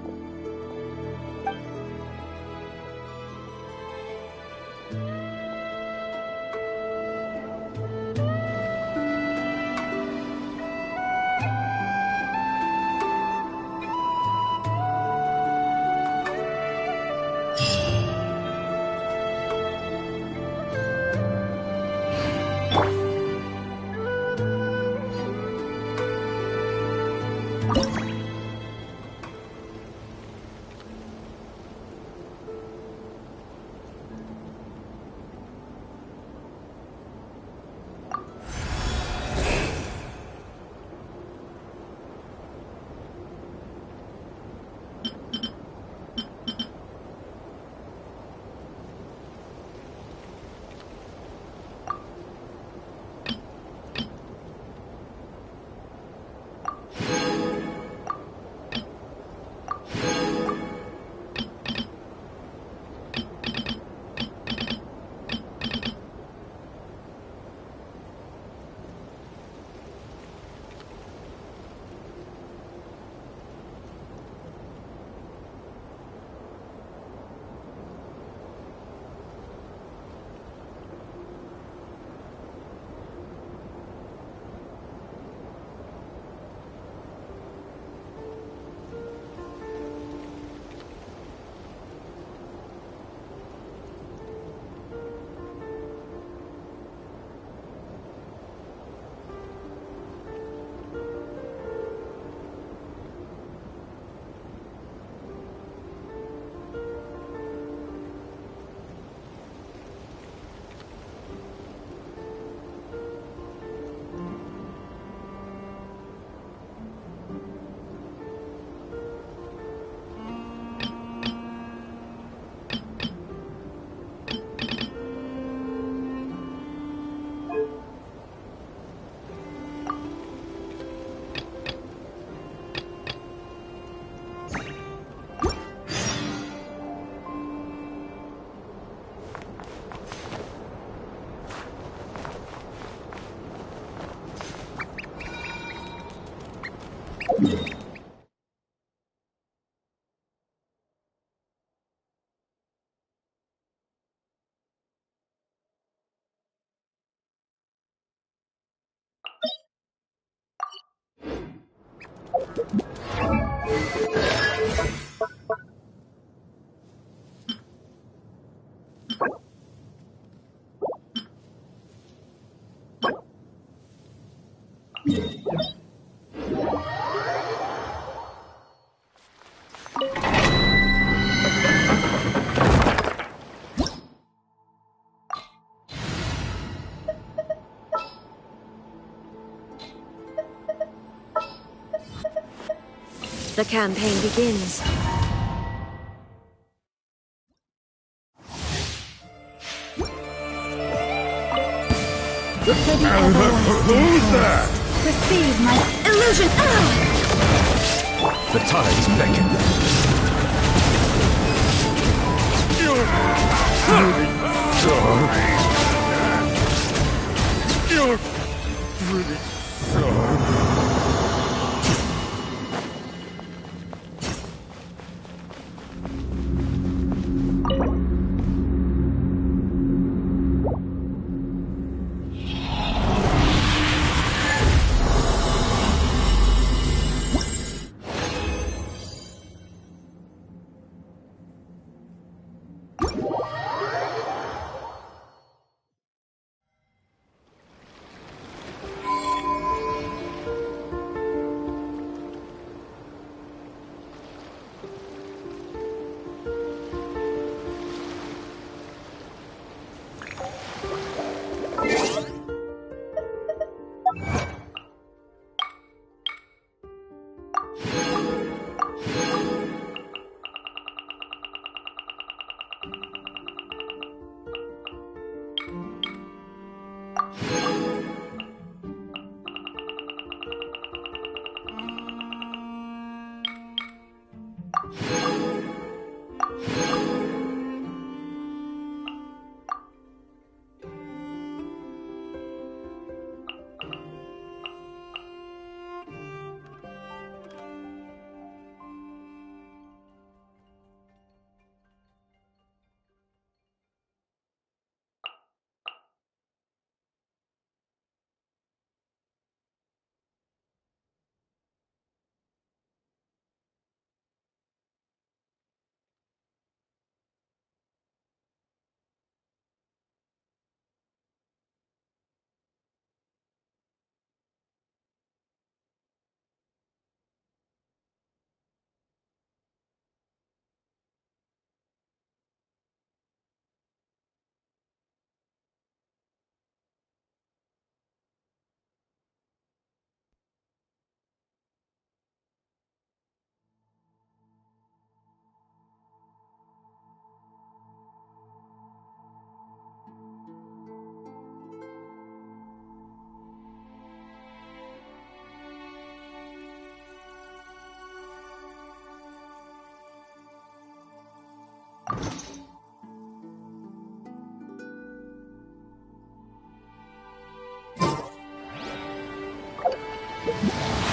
The campaign begins. Who's that? Receive my illusion! The tides beckon. You're really sorry. Huh?